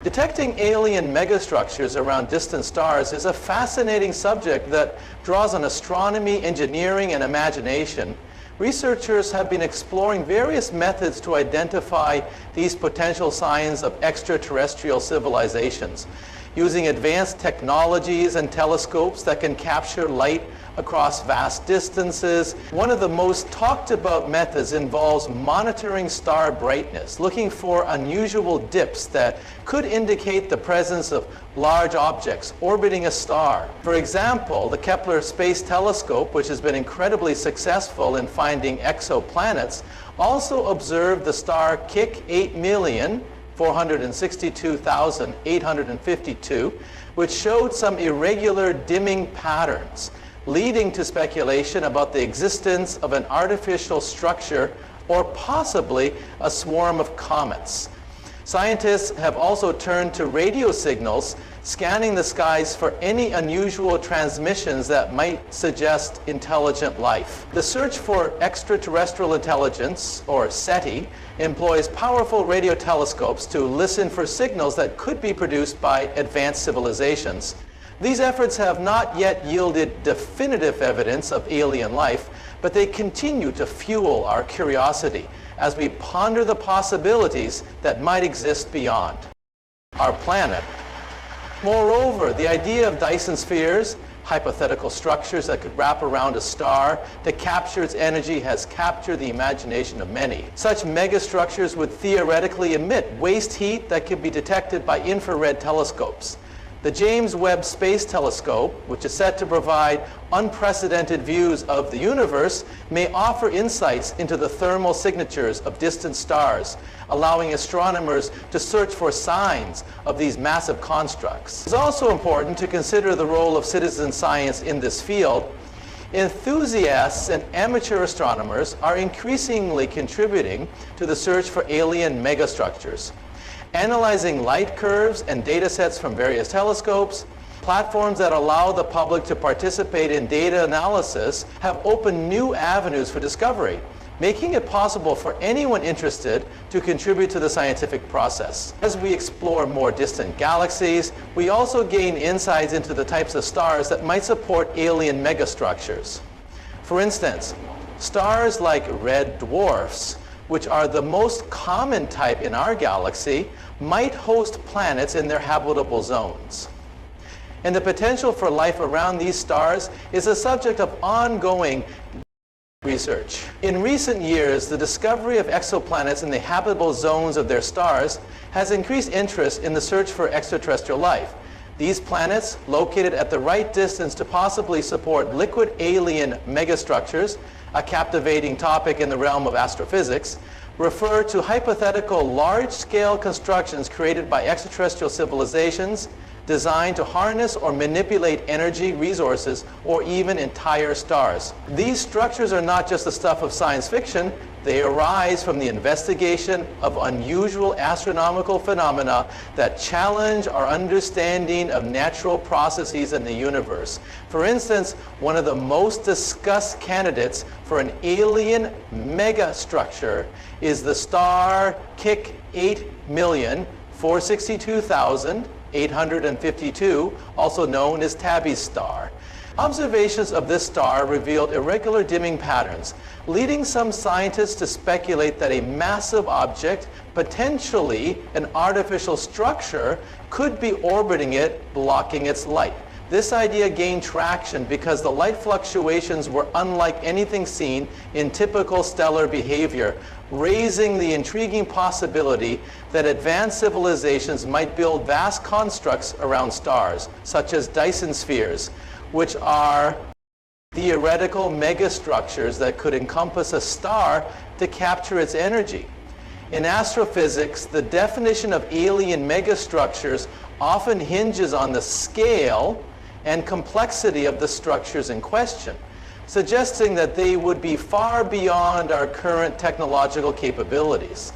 Detecting alien megastructures around distant stars is a fascinating subject that draws on astronomy, engineering, and imagination. Researchers have been exploring various methods to identify these potential signs of extraterrestrial civilizations, using advanced technologies and telescopes that can capture light across vast distances. One of the most talked about methods involves monitoring star brightness, looking for unusual dips that could indicate the presence of large objects orbiting a star. For example, the Kepler Space Telescope, which has been incredibly successful in finding exoplanets, also observed the star Kik 8,462,852, which showed some irregular dimming patterns, leading to speculation about the existence of an artificial structure or possibly a swarm of comets. Scientists have also turned to radio signals, scanning the skies for any unusual transmissions that might suggest intelligent life. The search for extraterrestrial intelligence, or SETI, employs powerful radio telescopes to listen for signals that could be produced by advanced civilizations. These efforts have not yet yielded definitive evidence of alien life, but they continue to fuel our curiosity as we ponder the possibilities that might exist beyond our planet. Moreover, the idea of Dyson spheres, hypothetical structures that could wrap around a star to capture its energy, has captured the imagination of many. Such megastructures would theoretically emit waste heat that could be detected by infrared telescopes. The James Webb Space Telescope, which is set to provide unprecedented views of the universe, may offer insights into the thermal signatures of distant stars, allowing astronomers to search for signs of these massive constructs. It's also important to consider the role of citizen science in this field. Enthusiasts and amateur astronomers are increasingly contributing to the search for alien megastructures. Analyzing light curves and data sets from various telescopes, platforms that allow the public to participate in data analysis have opened new avenues for discovery, making it possible for anyone interested to contribute to the scientific process. As we explore more distant galaxies, we also gain insights into the types of stars that might support alien megastructures. For instance, stars like red dwarfs, which are the most common type in our galaxy, might host planets in their habitable zones. And the potential for life around these stars is a subject of ongoing research. In recent years, the discovery of exoplanets in the habitable zones of their stars has increased interest in the search for extraterrestrial life. These planets, located at the right distance to possibly support liquid alien megastructures, a captivating topic in the realm of astrophysics, refer to hypothetical large-scale constructions created by extraterrestrial civilizations designed to harness or manipulate energy, resources, or even entire stars. These structures are not just the stuff of science fiction. They arise from the investigation of unusual astronomical phenomena that challenge our understanding of natural processes in the universe. For instance, one of the most discussed candidates for an alien megastructure is the star Kik 8,462,852, also known as Tabby's star. Observations of this star revealed irregular dimming patterns, leading some scientists to speculate that a massive object, potentially an artificial structure, could be orbiting it, blocking its light. This idea gained traction because the light fluctuations were unlike anything seen in typical stellar behavior, raising the intriguing possibility that advanced civilizations might build vast constructs around stars, such as Dyson spheres, which are theoretical megastructures that could encompass a star to capture its energy. In astrophysics, the definition of alien megastructures often hinges on the scale and complexity of the structures in question, suggesting that they would be far beyond our current technological capabilities.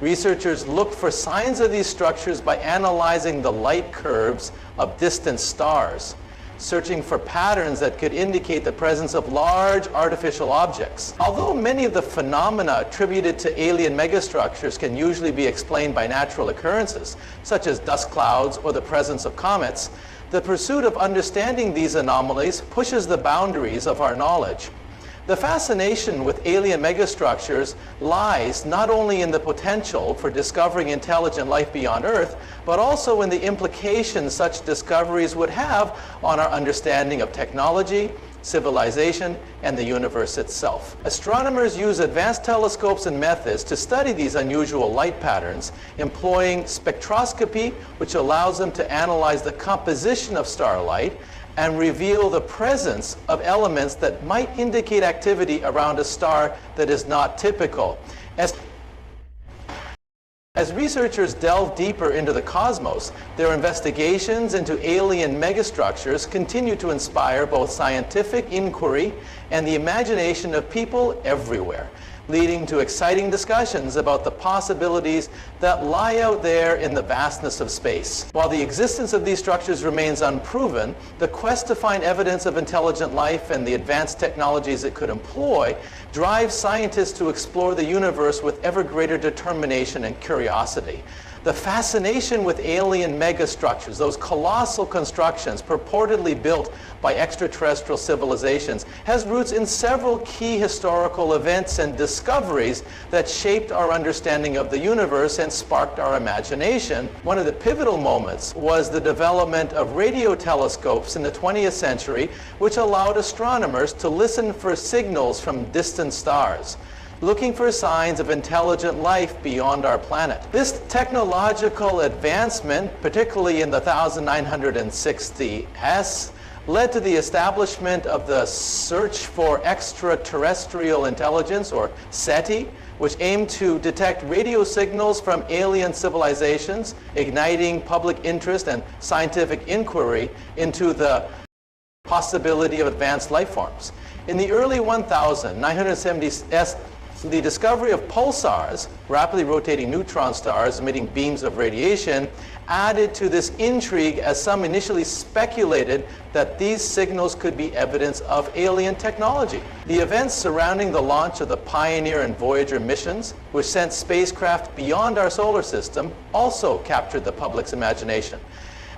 Researchers looked for signs of these structures by analyzing the light curves of distant stars. searching for patterns that could indicate the presence of large artificial objects. Although many of the phenomena attributed to alien megastructures can usually be explained by natural occurrences, such as dust clouds or the presence of comets, the pursuit of understanding these anomalies pushes the boundaries of our knowledge. The fascination with alien megastructures lies not only in the potential for discovering intelligent life beyond Earth, but also in the implications such discoveries would have on our understanding of technology, civilization, and the universe itself. Astronomers use advanced telescopes and methods to study these unusual light patterns, employing spectroscopy, which allows them to analyze the composition of starlight and reveal the presence of elements that might indicate activity around a star that is not typical. As researchers delve deeper into the cosmos, their investigations into alien megastructures continue to inspire both scientific inquiry and the imagination of people everywhere, leading to exciting discussions about the possibilities that lie out there in the vastness of space. While the existence of these structures remains unproven, the quest to find evidence of intelligent life and the advanced technologies it could employ drives scientists to explore the universe with ever greater determination and curiosity. The fascination with alien megastructures, those colossal constructions purportedly built by extraterrestrial civilizations, has roots in several key historical events and discoveries that shaped our understanding of the universe and sparked our imagination. One of the pivotal moments was the development of radio telescopes in the 20th century, which allowed astronomers to listen for signals from distant stars, looking for signs of intelligent life beyond our planet. This technological advancement, particularly in the 1960s, led to the establishment of the Search for Extraterrestrial Intelligence, or SETI, which aimed to detect radio signals from alien civilizations, igniting public interest and scientific inquiry into the possibility of advanced life forms. In the early 1970s, the discovery of pulsars, rapidly rotating neutron stars emitting beams of radiation, added to this intrigue as some initially speculated that these signals could be evidence of alien technology. The events surrounding the launch of the Pioneer and Voyager missions, which sent spacecraft beyond our solar system, also captured the public's imagination,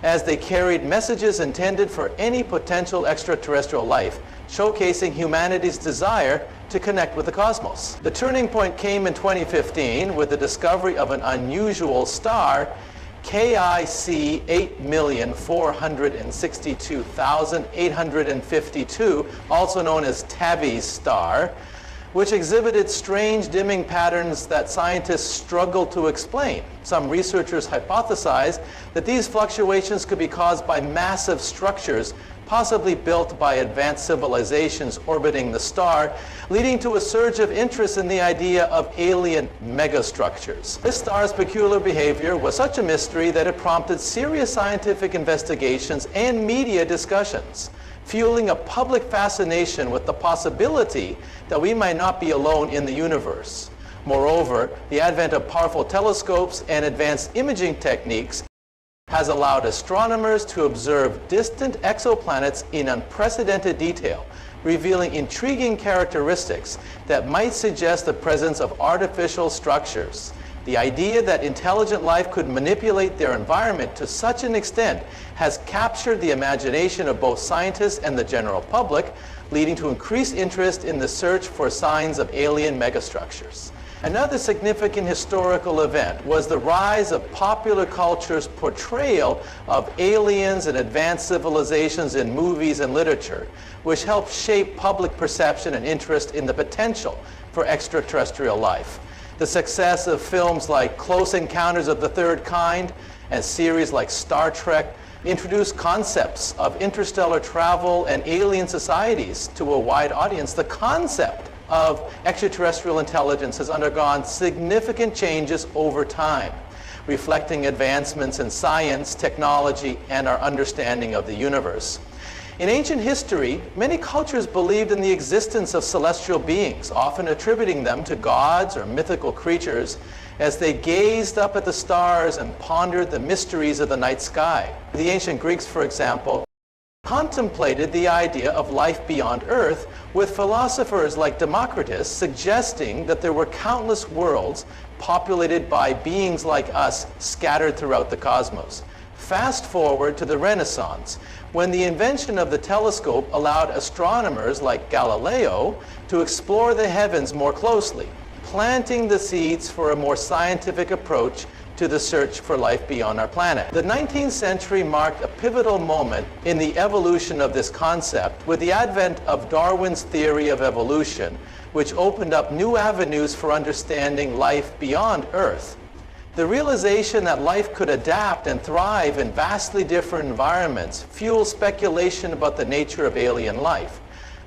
as they carried messages intended for any potential extraterrestrial life, showcasing humanity's desire to connect with the cosmos. The turning point came in 2015 with the discovery of an unusual star, KIC 8,462,852, also known as Tabby's star, which exhibited strange dimming patterns that scientists struggled to explain. Some researchers hypothesized that these fluctuations could be caused by massive structures, possibly built by advanced civilizations orbiting the star, leading to a surge of interest in the idea of alien megastructures. This star's peculiar behavior was such a mystery that it prompted serious scientific investigations and media discussions, fueling a public fascination with the possibility that we might not be alone in the universe. Moreover, the advent of powerful telescopes and advanced imaging techniques has allowed astronomers to observe distant exoplanets in unprecedented detail, revealing intriguing characteristics that might suggest the presence of artificial structures. The idea that intelligent life could manipulate their environment to such an extent has captured the imagination of both scientists and the general public, leading to increased interest in the search for signs of alien megastructures. Another significant historical event was the rise of popular culture's portrayal of aliens and advanced civilizations in movies and literature, which helped shape public perception and interest in the potential for extraterrestrial life. The success of films like Close Encounters of the Third Kind and series like Star Trek introduced concepts of interstellar travel and alien societies to a wide audience. The concept of extraterrestrial intelligence has undergone significant changes over time, reflecting advancements in science, technology, and our understanding of the universe. In ancient history, many cultures believed in the existence of celestial beings, often attributing them to gods or mythical creatures, as they gazed up at the stars and pondered the mysteries of the night sky. The ancient Greeks, for example, contemplated the idea of life beyond Earth, with philosophers like Democritus suggesting that there were countless worlds populated by beings like us scattered throughout the cosmos. Fast forward to the Renaissance, when the invention of the telescope allowed astronomers like Galileo to explore the heavens more closely, planting the seeds for a more scientific approach to the search for life beyond our planet. The 19th century marked a pivotal moment in the evolution of this concept with the advent of Darwin's theory of evolution, which opened up new avenues for understanding life beyond Earth. The realization that life could adapt and thrive in vastly different environments fueled speculation about the nature of alien life.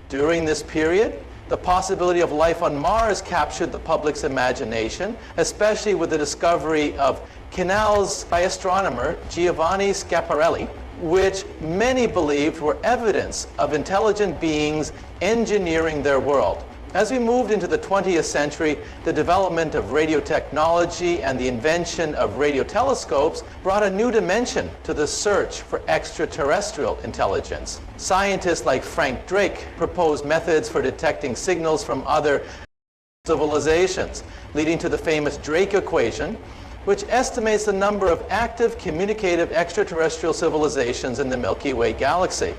During this period, the possibility of life on Mars captured the public's imagination, especially with the discovery of canals by astronomer Giovanni Schiaparelli, which many believed were evidence of intelligent beings engineering their world. As we moved into the 20th century, the development of radio technology and the invention of radio telescopes brought a new dimension to the search for extraterrestrial intelligence. Scientists like Frank Drake proposed methods for detecting signals from other civilizations, leading to the famous Drake equation, which estimates the number of active communicative extraterrestrial civilizations in the Milky Way galaxy.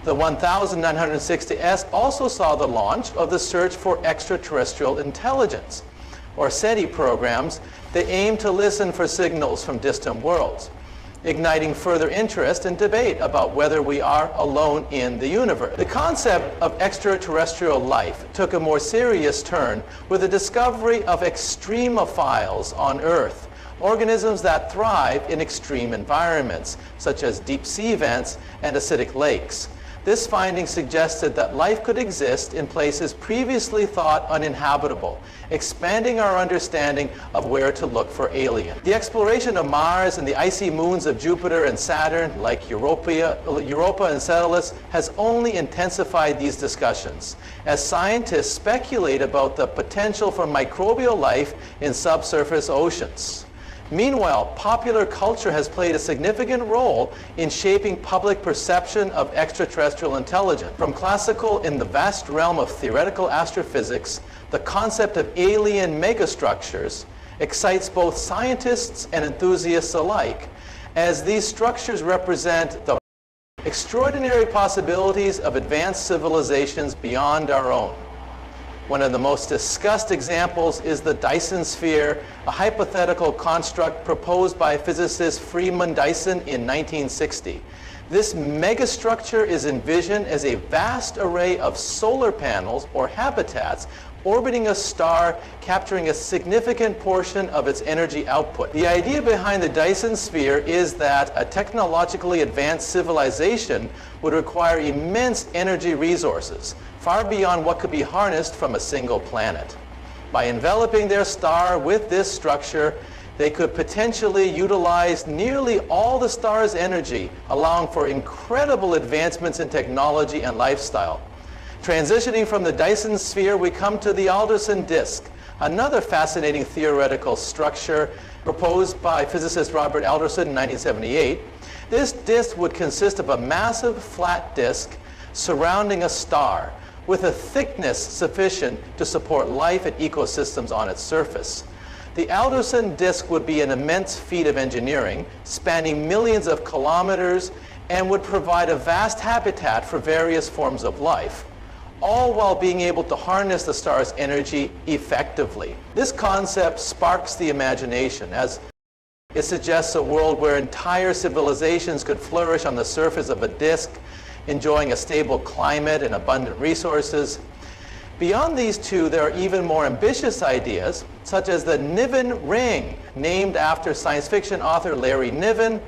The 1960S also saw the launch of the Search for Extraterrestrial Intelligence, or SETI programs. They aim to listen for signals from distant worlds, igniting further interest and debate about whether we are alone in the universe. The concept of extraterrestrial life took a more serious turn with the discovery of extremophiles on Earth, organisms that thrive in extreme environments, such as deep sea vents and acidic lakes. This finding suggested that life could exist in places previously thought uninhabitable, expanding our understanding of where to look for alien. The exploration of Mars and the icy moons of Jupiter and Saturn, like Europa and Enceladus, has only intensified these discussions, as scientists speculate about the potential for microbial life in subsurface oceans. Meanwhile, popular culture has played a significant role in shaping public perception of extraterrestrial intelligence. From classical in the vast realm of theoretical astrophysics, the concept of alien megastructures excites both scientists and enthusiasts alike, as these structures represent the extraordinary possibilities of advanced civilizations beyond our own. One of the most discussed examples is the Dyson sphere, a hypothetical construct proposed by physicist Freeman Dyson in 1960. This megastructure is envisioned as a vast array of solar panels or habitats orbiting a star, capturing a significant portion of its energy output. The idea behind the Dyson sphere is that a technologically advanced civilization would require immense energy resources, far beyond what could be harnessed from a single planet. By enveloping their star with this structure, they could potentially utilize nearly all the star's energy, allowing for incredible advancements in technology and lifestyle. Transitioning from the Dyson sphere, we come to the Alderson disk, another fascinating theoretical structure proposed by physicist Robert Alderson in 1978. This disk would consist of a massive flat disk surrounding a star, with a thickness sufficient to support life and ecosystems on its surface. The Alderson disk would be an immense feat of engineering, spanning millions of kilometers, and would provide a vast habitat for various forms of life, all while being able to harness the star's energy effectively. This concept sparks the imagination, as it suggests a world where entire civilizations could flourish on the surface of a disk, enjoying a stable climate and abundant resources. Beyond these two, there are even more ambitious ideas, such as the Niven ring, named after science fiction author Larry Niven.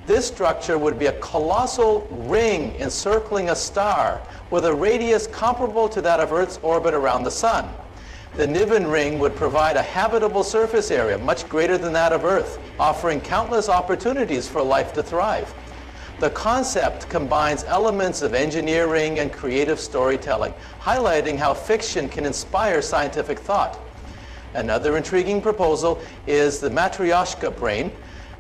This structure would be a colossal ring encircling a star with a radius comparable to that of Earth's orbit around the sun. The Niven ring would provide a habitable surface area much greater than that of Earth, offering countless opportunities for life to thrive. The concept combines elements of engineering and creative storytelling, highlighting how fiction can inspire scientific thought. Another intriguing proposal is the Matryoshka brain,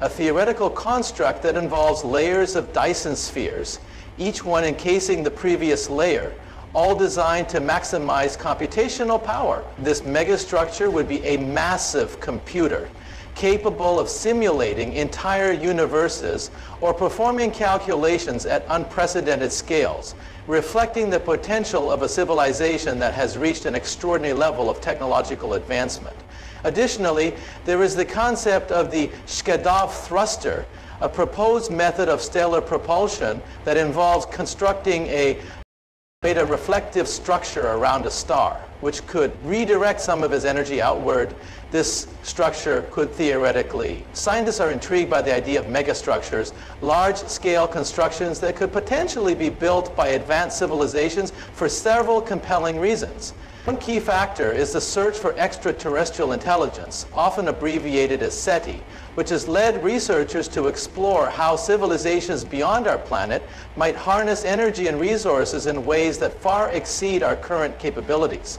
a theoretical construct that involves layers of Dyson spheres. each one encasing the previous layer, all designed to maximize computational power. This megastructure would be a massive computer, capable of simulating entire universes or performing calculations at unprecedented scales, reflecting the potential of a civilization that has reached an extraordinary level of technological advancement. Additionally, there is the concept of the Shkadov thruster, a proposed method of stellar propulsion that involves constructing a reflective structure around a star, which could redirect some of its energy outward. This structure could theoretically. Scientists are intrigued by the idea of megastructures, large-scale constructions that could potentially be built by advanced civilizations for several compelling reasons. One key factor is the search for extraterrestrial intelligence, often abbreviated as SETI, which has led researchers to explore how civilizations beyond our planet might harness energy and resources in ways that far exceed our current capabilities.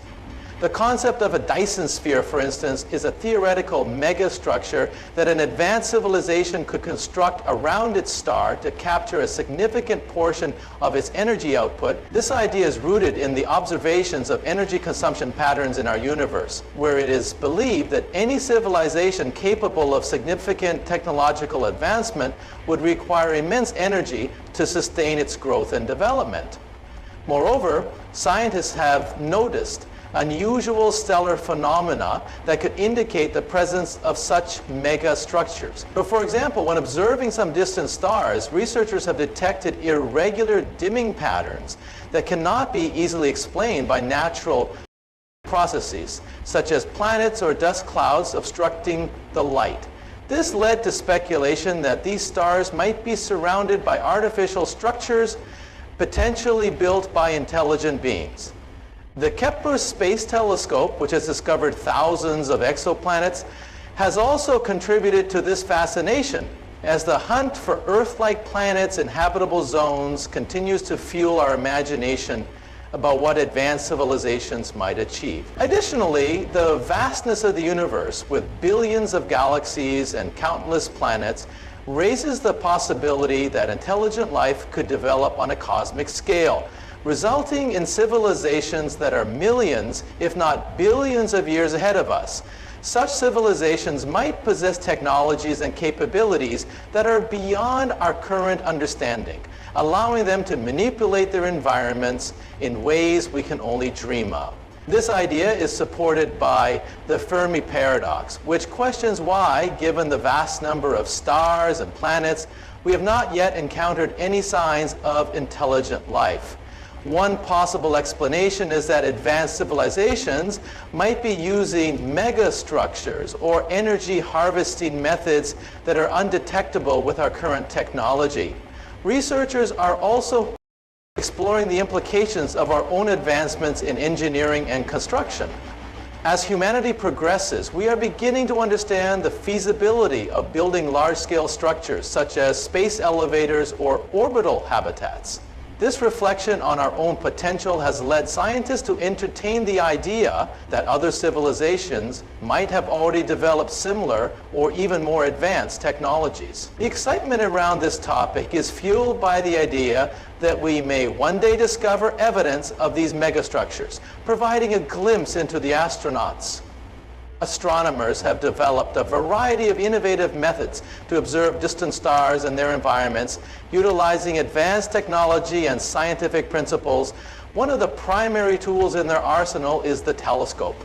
The concept of a Dyson sphere, for instance, is a theoretical megastructure that an advanced civilization could construct around its star to capture a significant portion of its energy output. This idea is rooted in the observations of energy consumption patterns in our universe, where it is believed that any civilization capable of significant technological advancement would require immense energy to sustain its growth and development. Moreover, scientists have noticed unusual stellar phenomena that could indicate the presence of such mega structures. So, for example, when observing some distant stars, researchers have detected irregular dimming patterns that cannot be easily explained by natural processes, such as planets or dust clouds obstructing the light. This led to speculation that these stars might be surrounded by artificial structures, potentially built by intelligent beings. The Kepler Space Telescope, which has discovered thousands of exoplanets, has also contributed to this fascination, as the hunt for Earth-like planets in habitable zones continues to fuel our imagination about what advanced civilizations might achieve. Additionally, the vastness of the universe, with billions of galaxies and countless planets, raises the possibility that intelligent life could develop on a cosmic scale, resulting in civilizations that are millions, if not billions of years ahead of us. Such civilizations might possess technologies and capabilities that are beyond our current understanding, allowing them to manipulate their environments in ways we can only dream of. This idea is supported by the Fermi paradox, which questions why, given the vast number of stars and planets, we have not yet encountered any signs of intelligent life. One possible explanation is that advanced civilizations might be using megastructures or energy harvesting methods that are undetectable with our current technology. Researchers are also exploring the implications of our own advancements in engineering and construction. As humanity progresses, we are beginning to understand the feasibility of building large-scale structures such as space elevators or orbital habitats. This reflection on our own potential has led scientists to entertain the idea that other civilizations might have already developed similar or even more advanced technologies. The excitement around this topic is fueled by the idea that we may one day discover evidence of these megastructures, providing a glimpse into the astronauts. Astronomers have developed a variety of innovative methods to observe distant stars and their environments, utilizing advanced technology and scientific principles. One of the primary tools in their arsenal is the telescope,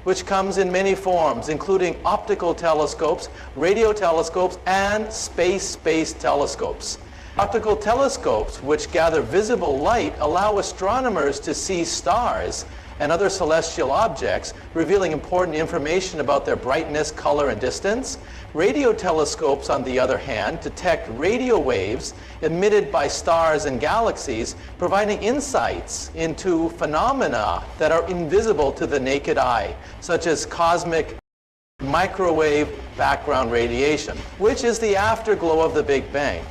which comes in many forms, including optical telescopes, radio telescopes, and space-based telescopes. Optical telescopes, which gather visible light, allow astronomers to see stars and other celestial objects, revealing important information about their brightness, color, and distance. Radio telescopes, on the other hand, detect radio waves emitted by stars and galaxies, providing insights into phenomena that are invisible to the naked eye, such as cosmic microwave background radiation, which is the afterglow of the Big Bang.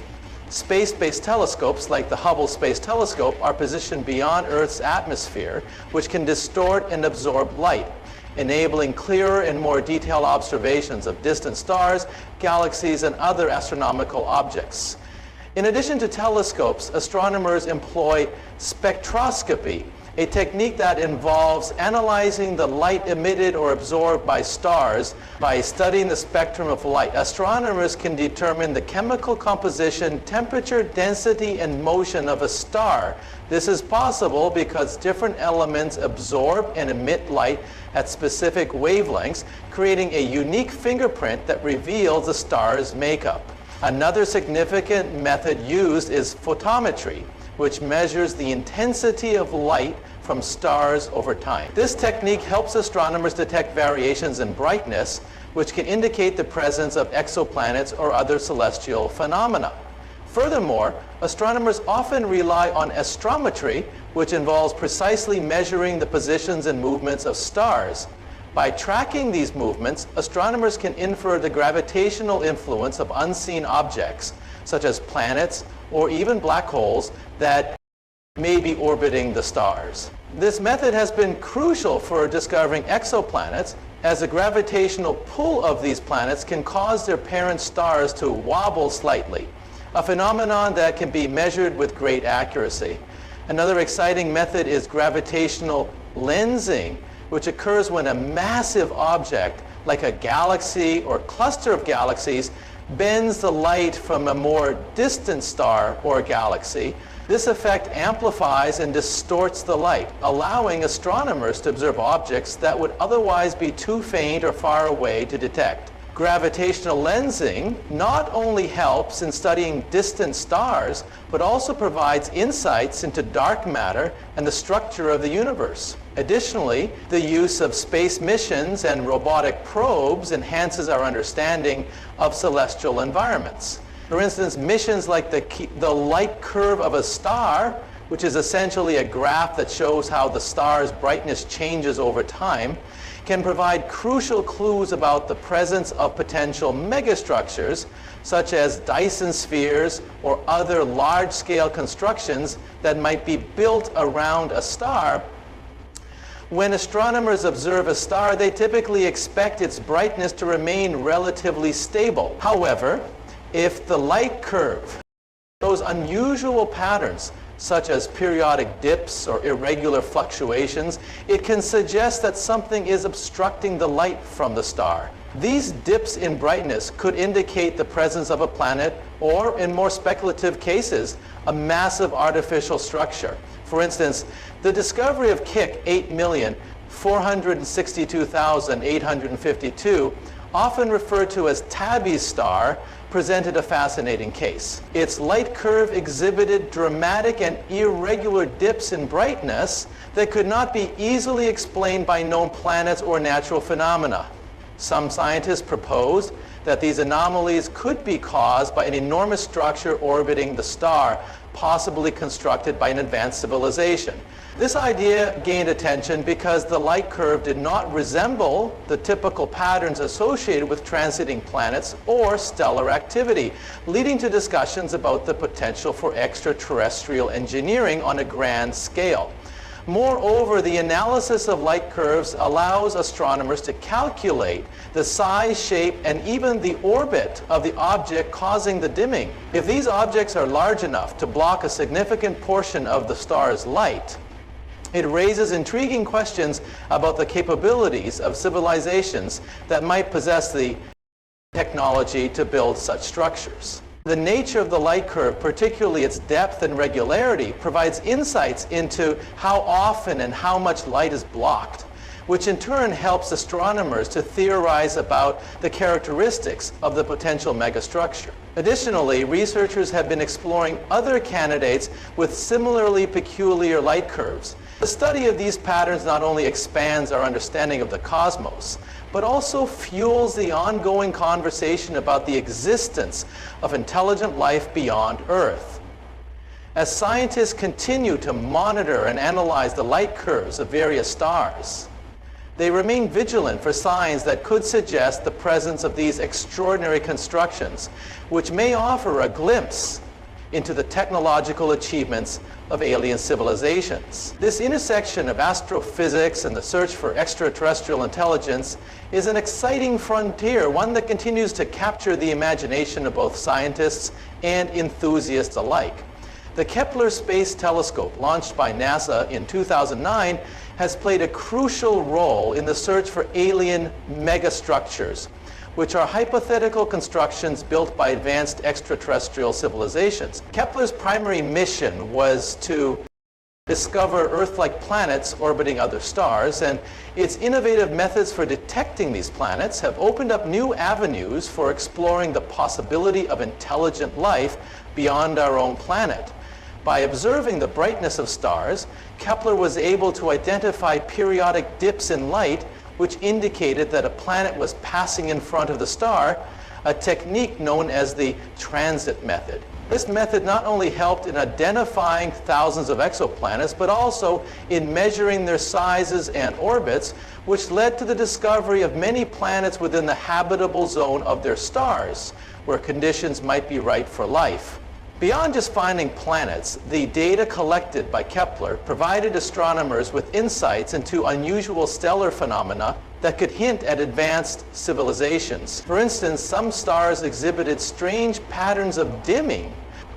Space-based telescopes like the Hubble Space Telescope are positioned beyond Earth's atmosphere, which can distort and absorb light, enabling clearer and more detailed observations of distant stars, galaxies, and other astronomical objects. In addition to telescopes, astronomers employ spectroscopy, a technique that involves analyzing the light emitted or absorbed by stars. By studying the spectrum of light, astronomers can determine the chemical composition, temperature, density, and motion of a star. This is possible because different elements absorb and emit light at specific wavelengths, creating a unique fingerprint that reveals the star's makeup. Another significant method used is photometry, which measures the intensity of light from stars over time. This technique helps astronomers detect variations in brightness, which can indicate the presence of exoplanets or other celestial phenomena. Furthermore, astronomers often rely on astrometry, which involves precisely measuring the positions and movements of stars. By tracking these movements, astronomers can infer the gravitational influence of unseen objects, such as planets or even black holes that may be orbiting the stars. This method has been crucial for discovering exoplanets, as the gravitational pull of these planets can cause their parent stars to wobble slightly, a phenomenon that can be measured with great accuracy. Another exciting method is gravitational lensing, which occurs when a massive object, like a galaxy or cluster of galaxies, bends the light from a more distant star or galaxy. This effect amplifies and distorts the light, allowing astronomers to observe objects that would otherwise be too faint or far away to detect. Gravitational lensing not only helps in studying distant stars, but also provides insights into dark matter and the structure of the universe. Additionally, the use of space missions and robotic probes enhances our understanding of celestial environments. For instance, missions like the light curve of a star, which is essentially a graph that shows how the star's brightness changes over time, can provide crucial clues about the presence of potential megastructures, such as Dyson spheres or other large-scale constructions that might be built around a star. When astronomers observe a star, they typically expect its brightness to remain relatively stable. However, if the light curve shows unusual patterns, such as periodic dips or irregular fluctuations, it can suggest that something is obstructing the light from the star. These dips in brightness could indicate the presence of a planet or, in more speculative cases, a massive artificial structure. For instance, the discovery of Kik 8,462,852, often referred to as Tabby's star, presented a fascinating case. Its light curve exhibited dramatic and irregular dips in brightness that could not be easily explained by known planets or natural phenomena. Some scientists proposed that these anomalies could be caused by an enormous structure orbiting the star, possibly constructed by an advanced civilization. This idea gained attention because the light curve did not resemble the typical patterns associated with transiting planets or stellar activity, leading to discussions about the potential for extraterrestrial engineering on a grand scale. Moreover, the analysis of light curves allows astronomers to calculate the size, shape, and even the orbit of the object causing the dimming. If these objects are large enough to block a significant portion of the star's light, it raises intriguing questions about the capabilities of civilizations that might possess the technology to build such structures. The nature of the light curve, particularly its depth and regularity, provides insights into how often and how much light is blocked, which in turn helps astronomers to theorize about the characteristics of the potential megastructure. Additionally, researchers have been exploring other candidates with similarly peculiar light curves. The study of these patterns not only expands our understanding of the cosmos, but also fuels the ongoing conversation about the existence of intelligent life beyond Earth. As scientists continue to monitor and analyze the light curves of various stars, they remain vigilant for signs that could suggest the presence of these extraordinary constructions, which may offer a glimpse into the technological achievements of alien civilizations. This intersection of astrophysics and the search for extraterrestrial intelligence is an exciting frontier, one that continues to capture the imagination of both scientists and enthusiasts alike. The Kepler Space Telescope, launched by NASA in 2009, has played a crucial role in the search for alien megastructures, which are hypothetical constructions built by advanced extraterrestrial civilizations. Kepler's primary mission was to discover Earth-like planets orbiting other stars, and its innovative methods for detecting these planets have opened up new avenues for exploring the possibility of intelligent life beyond our own planet. By observing the brightness of stars, Kepler was able to identify periodic dips in light which indicated that a planet was passing in front of the star, a technique known as the transit method. This method not only helped in identifying thousands of exoplanets, but also in measuring their sizes and orbits, which led to the discovery of many planets within the habitable zone of their stars, where conditions might be right for life. Beyond just finding planets, the data collected by Kepler provided astronomers with insights into unusual stellar phenomena that could hint at advanced civilizations. For instance, some stars exhibited strange patterns of dimming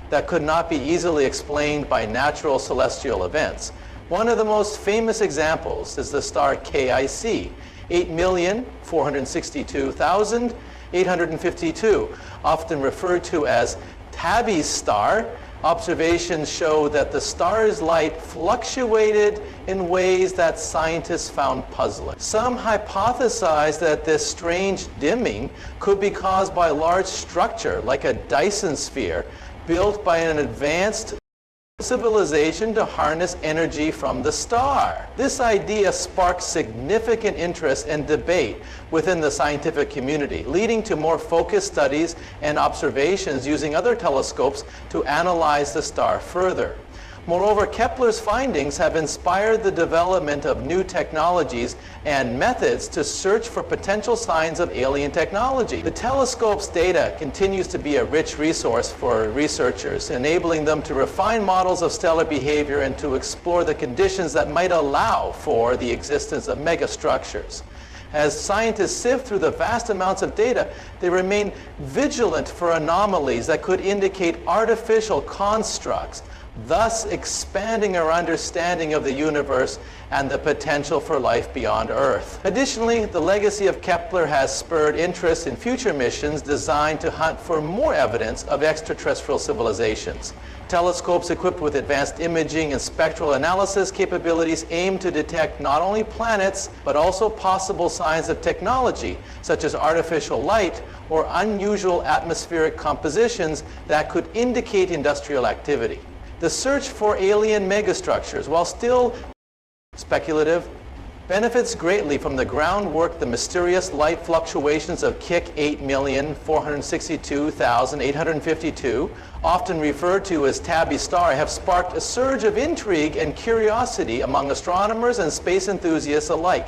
that could not be easily explained by natural celestial events. One of the most famous examples is the star KIC, 8,462,852, often referred to as Tabby's star. Observations show that the star's light fluctuated in ways that scientists found puzzling. Some hypothesized that this strange dimming could be caused by a large structure like a Dyson sphere built by an advanced civilization to harness energy from the star. This idea sparked significant interest and debate within the scientific community, leading to more focused studies and observations using other telescopes to analyze the star further. Moreover, Kepler's findings have inspired the development of new technologies and methods to search for potential signs of alien technology. The telescope's data continues to be a rich resource for researchers, enabling them to refine models of stellar behavior and to explore the conditions that might allow for the existence of megastructures. As scientists sift through the vast amounts of data, they remain vigilant for anomalies that could indicate artificial constructs, thus expanding our understanding of the universe and the potential for life beyond Earth. Additionally, the legacy of Kepler has spurred interest in future missions designed to hunt for more evidence of extraterrestrial civilizations. Telescopes equipped with advanced imaging and spectral analysis capabilities aim to detect not only planets, but also possible signs of technology, such as artificial light or unusual atmospheric compositions that could indicate industrial activity. The search for alien megastructures, while still speculative, benefits greatly from the groundwork the mysterious light fluctuations of KIC 8,462,852, often referred to as Tabby's star, have sparked a surge of intrigue and curiosity among astronomers and space enthusiasts alike,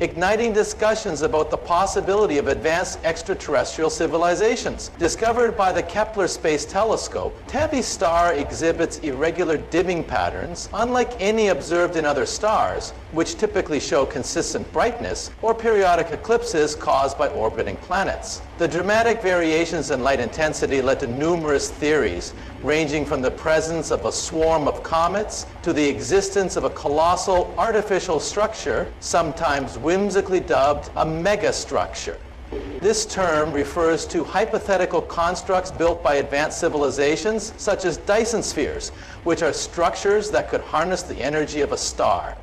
igniting discussions about the possibility of advanced extraterrestrial civilizations. Discovered by the Kepler Space Telescope, Tabby's star exhibits irregular dimming patterns, unlike any observed in other stars, which typically show consistent brightness, or periodic eclipses caused by orbiting planets. The dramatic variations in light intensity led to numerous theories, ranging from the presence of a swarm of comets to the existence of a colossal artificial structure, sometimes whimsically dubbed a megastructure. This term refers to hypothetical constructs built by advanced civilizations, such as Dyson spheres, which are structures that could harness the energy of a star.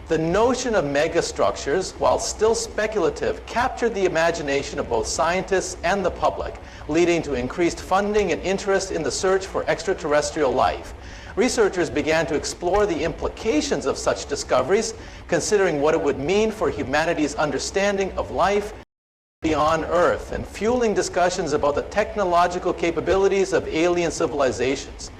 The notion of megastructures, while still speculative, captured the imagination of both scientists and the public, leading to increased funding and interest in the search for extraterrestrial life. Researchers began to explore the implications of such discoveries, considering what it would mean for humanity's understanding of life beyond Earth, and fueling discussions about the technological capabilities of alien civilizations.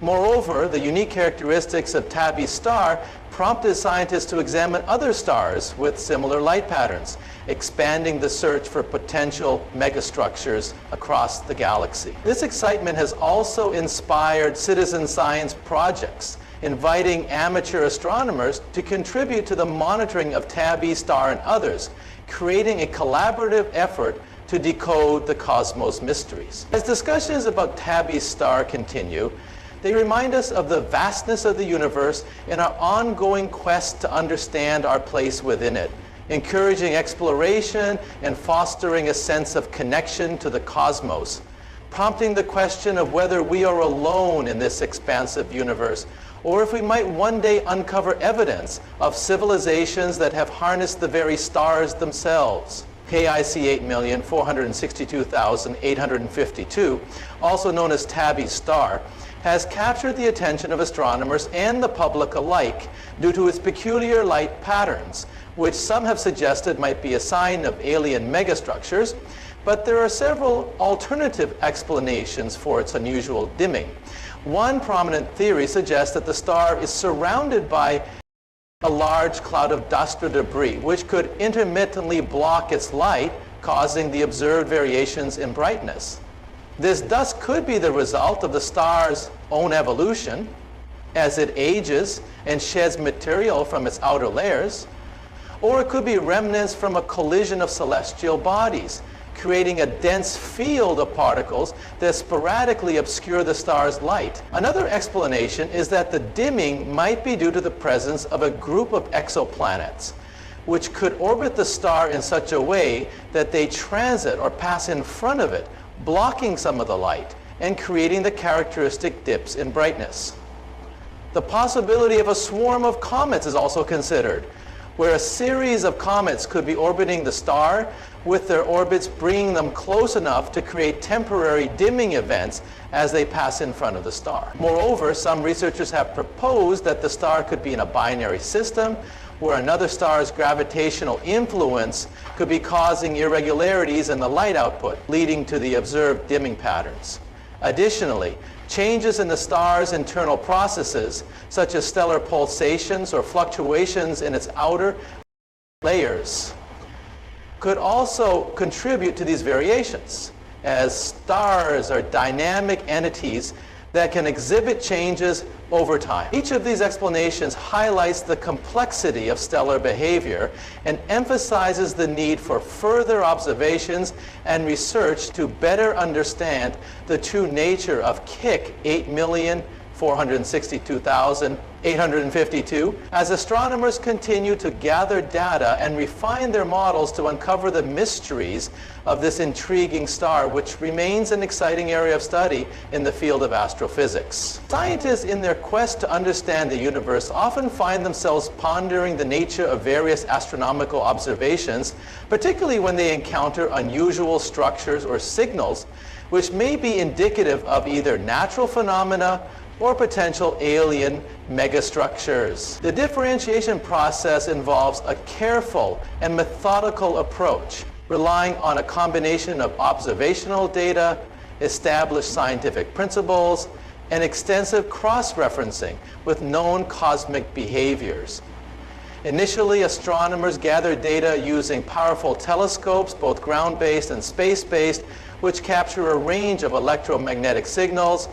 Moreover, the unique characteristics of Tabby's star prompted scientists to examine other stars with similar light patterns, expanding the search for potential megastructures across the galaxy. This excitement has also inspired citizen science projects, inviting amateur astronomers to contribute to the monitoring of Tabby star and others, creating a collaborative effort to decode the cosmos mysteries. As discussions about Tabby's star continue, they remind us of the vastness of the universe and our ongoing quest to understand our place within it, encouraging exploration and fostering a sense of connection to the cosmos, prompting the question of whether we are alone in this expansive universe, or if we might one day uncover evidence of civilizations that have harnessed the very stars themselves. KIC 8,462,852, also known as Tabby's star, has captured the attention of astronomers and the public alike due to its peculiar light patterns, which some have suggested might be a sign of alien megastructures, but there are several alternative explanations for its unusual dimming. One prominent theory suggests that the star is surrounded by a large cloud of dust or debris, which could intermittently block its light, causing the observed variations in brightness. This dust could be the result of the star's own evolution as it ages and sheds material from its outer layers, or it could be remnants from a collision of celestial bodies, creating a dense field of particles that sporadically obscure the star's light. Another explanation is that the dimming might be due to the presence of a group of exoplanets, which could orbit the star in such a way that they transit or pass in front of it, blocking some of the light and creating the characteristic dips in brightness. The possibility of a swarm of comets is also considered, where a series of comets could be orbiting the star, with their orbits bringing them close enough to create temporary dimming events as they pass in front of the star. Moreover, some researchers have proposed that the star could be in a binary system, where another star's gravitational influence could be causing irregularities in the light output, leading to the observed dimming patterns. Additionally, changes in the star's internal processes, such as stellar pulsations or fluctuations in its outer layers, could also contribute to these variations, as stars are dynamic entities that can exhibit changes over time. Each of these explanations highlights the complexity of stellar behavior and emphasizes the need for further observations and research to better understand the true nature of KIC 8,462,852 as astronomers continue to gather data and refine their models to uncover the mysteries of this intriguing star, which remains an exciting area of study in the field of astrophysics. Scientists, in their quest to understand the universe, often find themselves pondering the nature of various astronomical observations, particularly when they encounter unusual structures or signals which may be indicative of either natural phenomena or potential alien megastructures. The differentiation process involves a careful and methodical approach, relying on a combination of observational data, established scientific principles, and extensive cross-referencing with known cosmic behaviors. Initially, astronomers gathered data using powerful telescopes, both ground-based and space-based, which capture a range of electromagnetic signals,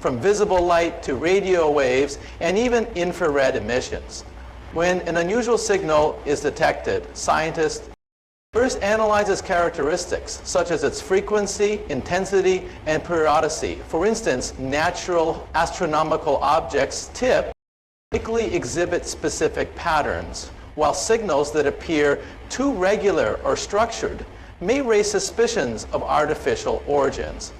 from visible light to radio waves and even infrared emissions. When an unusual signal is detected, scientists first analyze its characteristics, such as its frequency, intensity, and periodicity. For instance, natural astronomical objects typically exhibit specific patterns, while signals that appear too regular or structured may raise suspicions of artificial origins.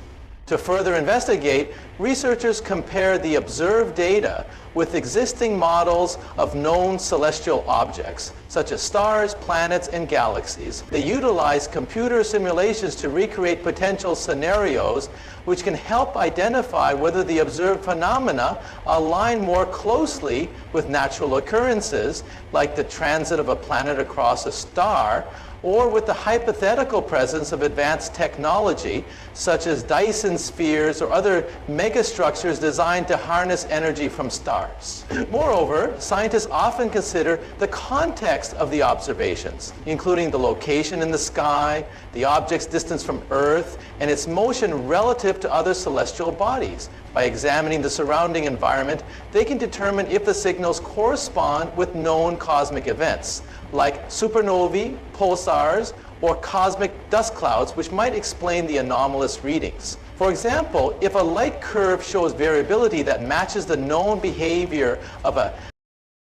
To further investigate, researchers compare the observed data with existing models of known celestial objects, such as stars, planets, and galaxies. They utilize computer simulations to recreate potential scenarios which can help identify whether the observed phenomena align more closely with natural occurrences, like the transit of a planet across a star, or with the hypothetical presence of advanced technology, such as Dyson spheres or other megastructures designed to harness energy from stars. Moreover, scientists often consider the context of the observations, including the location in the sky, the object's distance from Earth, and its motion relative to other celestial bodies. By examining the surrounding environment, they can determine if the signals correspond with known cosmic events, like supernovae, pulsars, or cosmic dust clouds, which might explain the anomalous readings. For example, if a light curve shows variability that matches the known behavior of a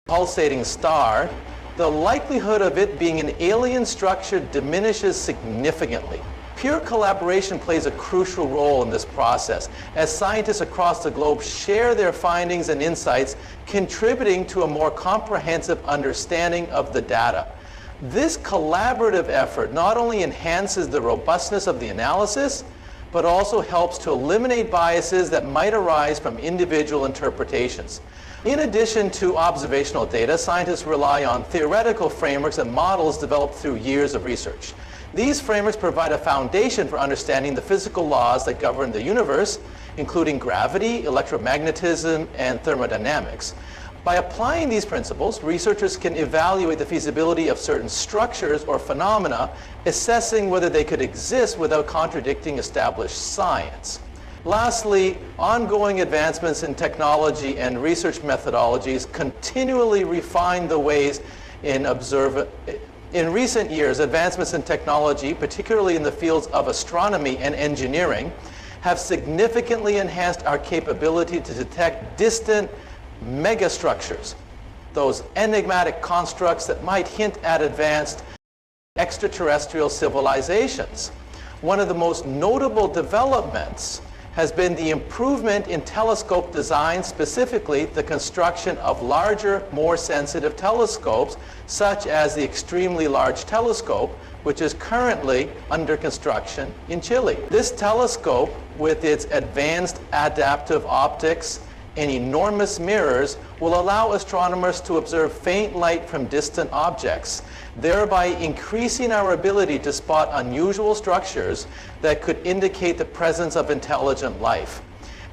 pulsating star, the likelihood of it being an alien structure diminishes significantly. Peer collaboration plays a crucial role in this process, as scientists across the globe share their findings and insights, contributing to a more comprehensive understanding of the data. This collaborative effort not only enhances the robustness of the analysis, but also helps to eliminate biases that might arise from individual interpretations. In addition to observational data, scientists rely on theoretical frameworks and models developed through years of research. These frameworks provide a foundation for understanding the physical laws that govern the universe, including gravity, electromagnetism, and thermodynamics. By applying these principles, researchers can evaluate the feasibility of certain structures or phenomena, assessing whether they could exist without contradicting established science. Lastly, ongoing advancements in technology and research methodologies continually refine the ways in recent years, advancements in technology, particularly in the fields of astronomy and engineering, have significantly enhanced our capability to detect distant megastructures, those enigmatic constructs that might hint at advanced extraterrestrial civilizations. One of the most notable developments has been the improvement in telescope design, specifically the construction of larger, more sensitive telescopes, such as the Extremely Large Telescope, which is currently under construction in Chile. This telescope, with its advanced adaptive optics and enormous mirrors, will allow astronomers to observe faint light from distant objects, thereby increasing our ability to spot unusual structures that could indicate the presence of intelligent life.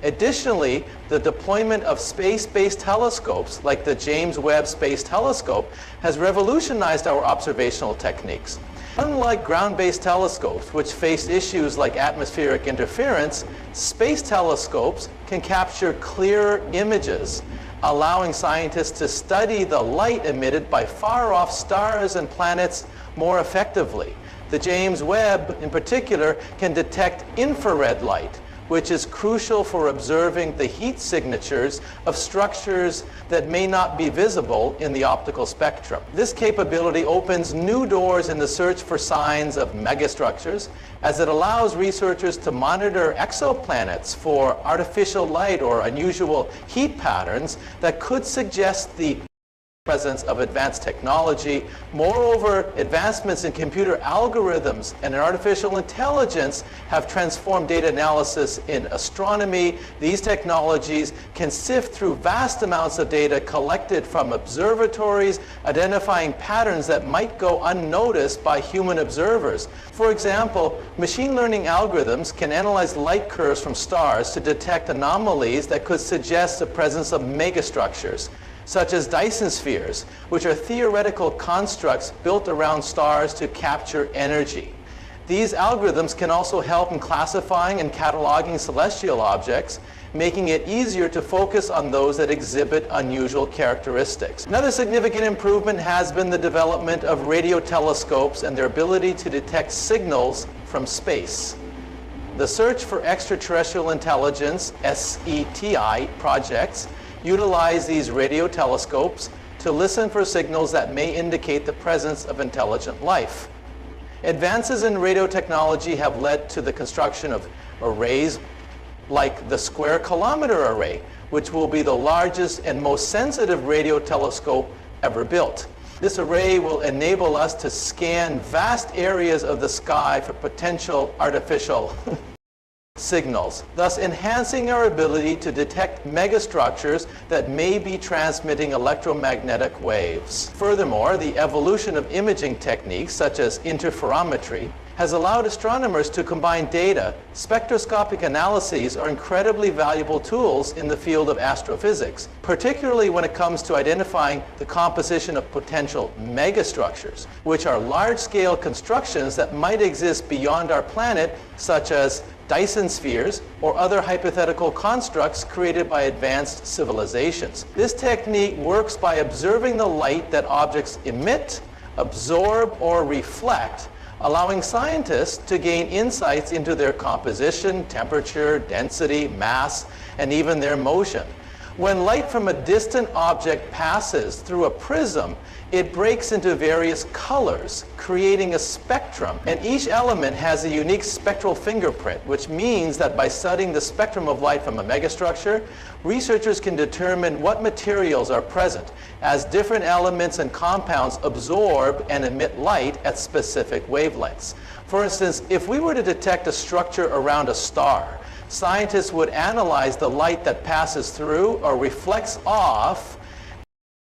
Additionally, the deployment of space-based telescopes, like the James Webb Space Telescope, has revolutionized our observational techniques. Unlike ground-based telescopes, which face issues like atmospheric interference, space telescopes can capture clearer images, allowing scientists to study the light emitted by far-off stars and planets more effectively. The James Webb, in particular, can detect infrared light, which is crucial for observing the heat signatures of structures that may not be visible in the optical spectrum. This capability opens new doors in the search for signs of megastructures, as it allows researchers to monitor exoplanets for artificial light or unusual heat patterns that could suggest the presence of advanced technology. Moreover, advancements in computer algorithms and in artificial intelligence have transformed data analysis in astronomy. These technologies can sift through vast amounts of data collected from observatories, identifying patterns that might go unnoticed by human observers. For example, machine learning algorithms can analyze light curves from stars to detect anomalies that could suggest the presence of megastructures, such as Dyson spheres, which are theoretical constructs built around stars to capture energy. These algorithms can also help in classifying and cataloging celestial objects, making it easier to focus on those that exhibit unusual characteristics. Another significant improvement has been the development of radio telescopes and their ability to detect signals from space. The Search for Extraterrestrial Intelligence, SETI projects, utilize these radio telescopes to listen for signals that may indicate the presence of intelligent life. Advances in radio technology have led to the construction of arrays like the Square Kilometer Array, which will be the largest and most sensitive radio telescope ever built. This array will enable us to scan vast areas of the sky for potential artificial signals, thus enhancing our ability to detect megastructures that may be transmitting electromagnetic waves. Furthermore, the evolution of imaging techniques such as interferometry has allowed astronomers to combine data. Spectroscopic analyses are incredibly valuable tools in the field of astrophysics, particularly when it comes to identifying the composition of potential megastructures, which are large-scale constructions that might exist beyond our planet, such as Dyson spheres or other hypothetical constructs created by advanced civilizations. This technique works by observing the light that objects emit, absorb, or reflect, allowing scientists to gain insights into their composition, temperature, density, mass, and even their motion. When light from a distant object passes through a prism, it breaks into various colors, creating a spectrum. And each element has a unique spectral fingerprint, which means that by studying the spectrum of light from a megastructure, researchers can determine what materials are present as different elements and compounds absorb and emit light at specific wavelengths. For instance, if we were to detect a structure around a star, scientists would analyze the light that passes through or reflects off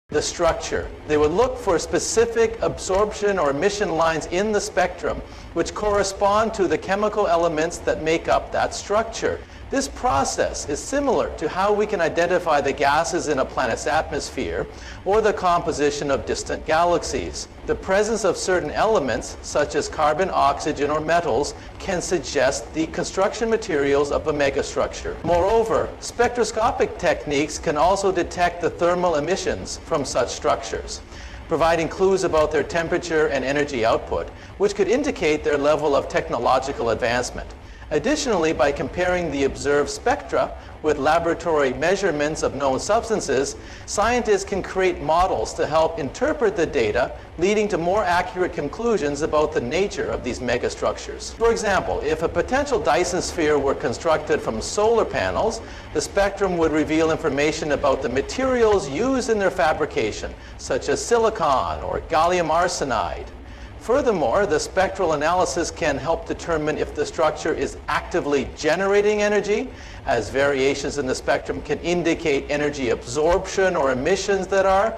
the structure. They would look for specific absorption or emission lines in the spectrum which correspond to the chemical elements that make up that structure. This process is similar to how we can identify the gases in a planet's atmosphere or the composition of distant galaxies. The presence of certain elements, such as carbon, oxygen, or metals, can suggest the construction materials of a megastructure. Moreover, spectroscopic techniques can also detect the thermal emissions from such structures, providing clues about their temperature and energy output, which could indicate their level of technological advancement. Additionally, by comparing the observed spectra with laboratory measurements of known substances, scientists can create models to help interpret the data, leading to more accurate conclusions about the nature of these megastructures. For example, if a potential Dyson sphere were constructed from solar panels, the spectrum would reveal information about the materials used in their fabrication, such as silicon or gallium arsenide. Furthermore, the spectral analysis can help determine if the structure is actively generating energy, as variations in the spectrum can indicate energy absorption or emissions that are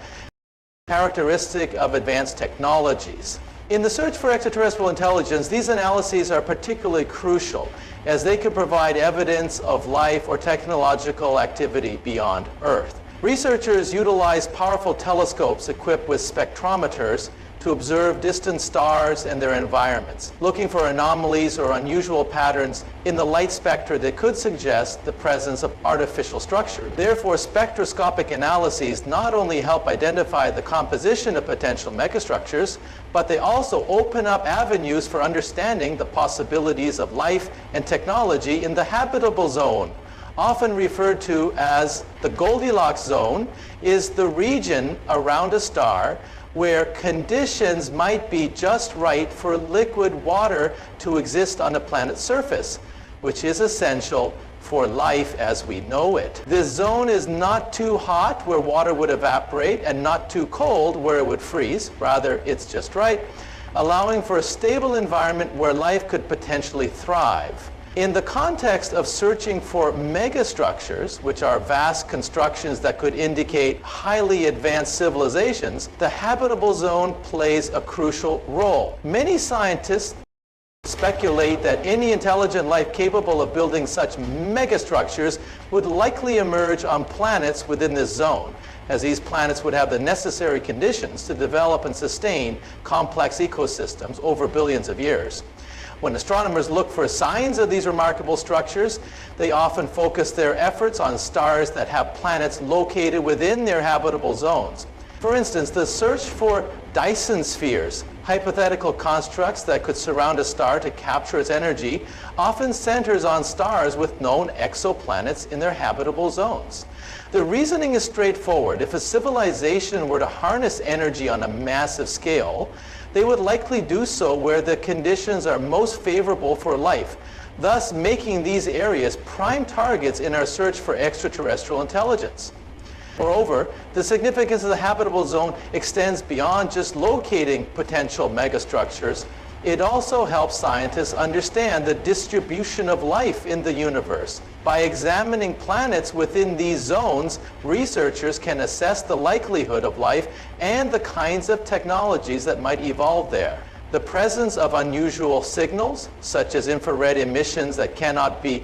characteristic of advanced technologies. In the search for extraterrestrial intelligence, these analyses are particularly crucial, as they could provide evidence of life or technological activity beyond Earth. Researchers utilize powerful telescopes equipped with spectrometers to observe distant stars and their environments, looking for anomalies or unusual patterns in the light spectra that could suggest the presence of artificial structure. Therefore, spectroscopic analyses not only help identify the composition of potential megastructures, but they also open up avenues for understanding the possibilities of life and technology in the habitable zone. Often referred to as the Goldilocks zone, is the region around a star where conditions might be just right for liquid water to exist on a planet's surface, which is essential for life as we know it. This zone is not too hot where water would evaporate and not too cold where it would freeze. Rather, it's just right, allowing for a stable environment where life could potentially thrive. In the context of searching for megastructures, which are vast constructions that could indicate highly advanced civilizations, the habitable zone plays a crucial role. Many scientists speculate that any intelligent life capable of building such megastructures would likely emerge on planets within this zone, as these planets would have the necessary conditions to develop and sustain complex ecosystems over billions of years. When astronomers look for signs of these remarkable structures, they often focus their efforts on stars that have planets located within their habitable zones. For instance, the search for Dyson spheres, hypothetical constructs that could surround a star to capture its energy, often centers on stars with known exoplanets in their habitable zones. The reasoning is straightforward. If a civilization were to harness energy on a massive scale, they would likely do so where the conditions are most favorable for life, thus making these areas prime targets in our search for extraterrestrial intelligence. Moreover, the significance of the habitable zone extends beyond just locating potential megastructures It also helps scientists understand the distribution of life in the universe. By examining planets within these zones, researchers can assess the likelihood of life and the kinds of technologies that might evolve there. The presence of unusual signals, such as infrared emissions that cannot be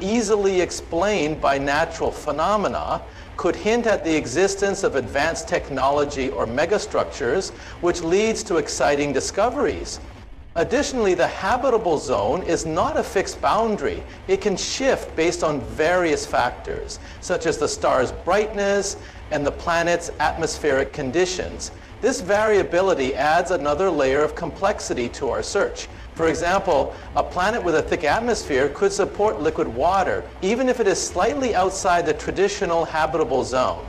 easily explained by natural phenomena, could hint at the existence of advanced technology or megastructures, which leads to exciting discoveries. Additionally, the habitable zone is not a fixed boundary. It can shift based on various factors, such as the star's brightness and the planet's atmospheric conditions. This variability adds another layer of complexity to our search. For example, a planet with a thick atmosphere could support liquid water, even if it is slightly outside the traditional habitable zone.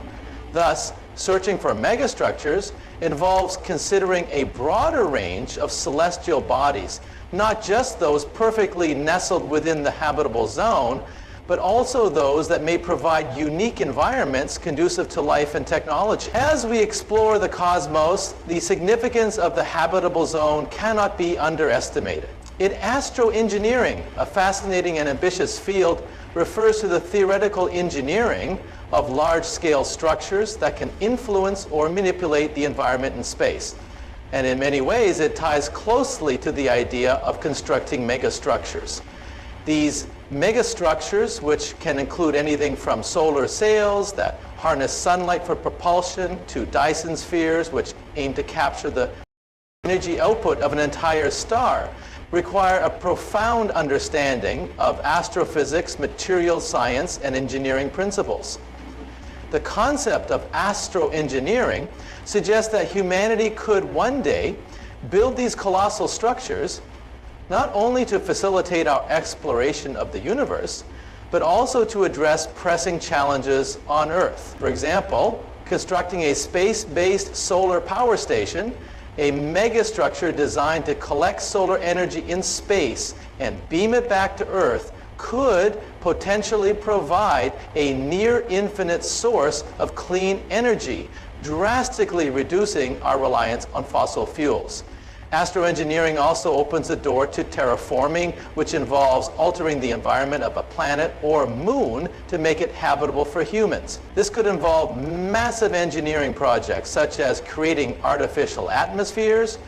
Thus, searching for megastructures involves considering a broader range of celestial bodies, not just those perfectly nestled within the habitable zone, but also those that may provide unique environments conducive to life and technology. As we explore the cosmos, the significance of the habitable zone cannot be underestimated. In astroengineering, a fascinating and ambitious field, refers to the theoretical engineering of large-scale structures that can influence or manipulate the environment in space. And in many ways, it ties closely to the idea of constructing megastructures. These megastructures, which can include anything from solar sails that harness sunlight for propulsion to Dyson spheres, which aim to capture the energy output of an entire star, require a profound understanding of astrophysics, material science, and engineering principles. The concept of astroengineering suggests that humanity could one day build these colossal structures not only to facilitate our exploration of the universe, but also to address pressing challenges on Earth. For example, constructing a space-based solar power station, a megastructure designed to collect solar energy in space and beam it back to Earth, could potentially provide a near-infinite source of clean energy, drastically reducing our reliance on fossil fuels. Astroengineering also opens the door to terraforming, which involves altering the environment of a planet or moon to make it habitable for humans. This could involve massive engineering projects, such as creating artificial atmospheres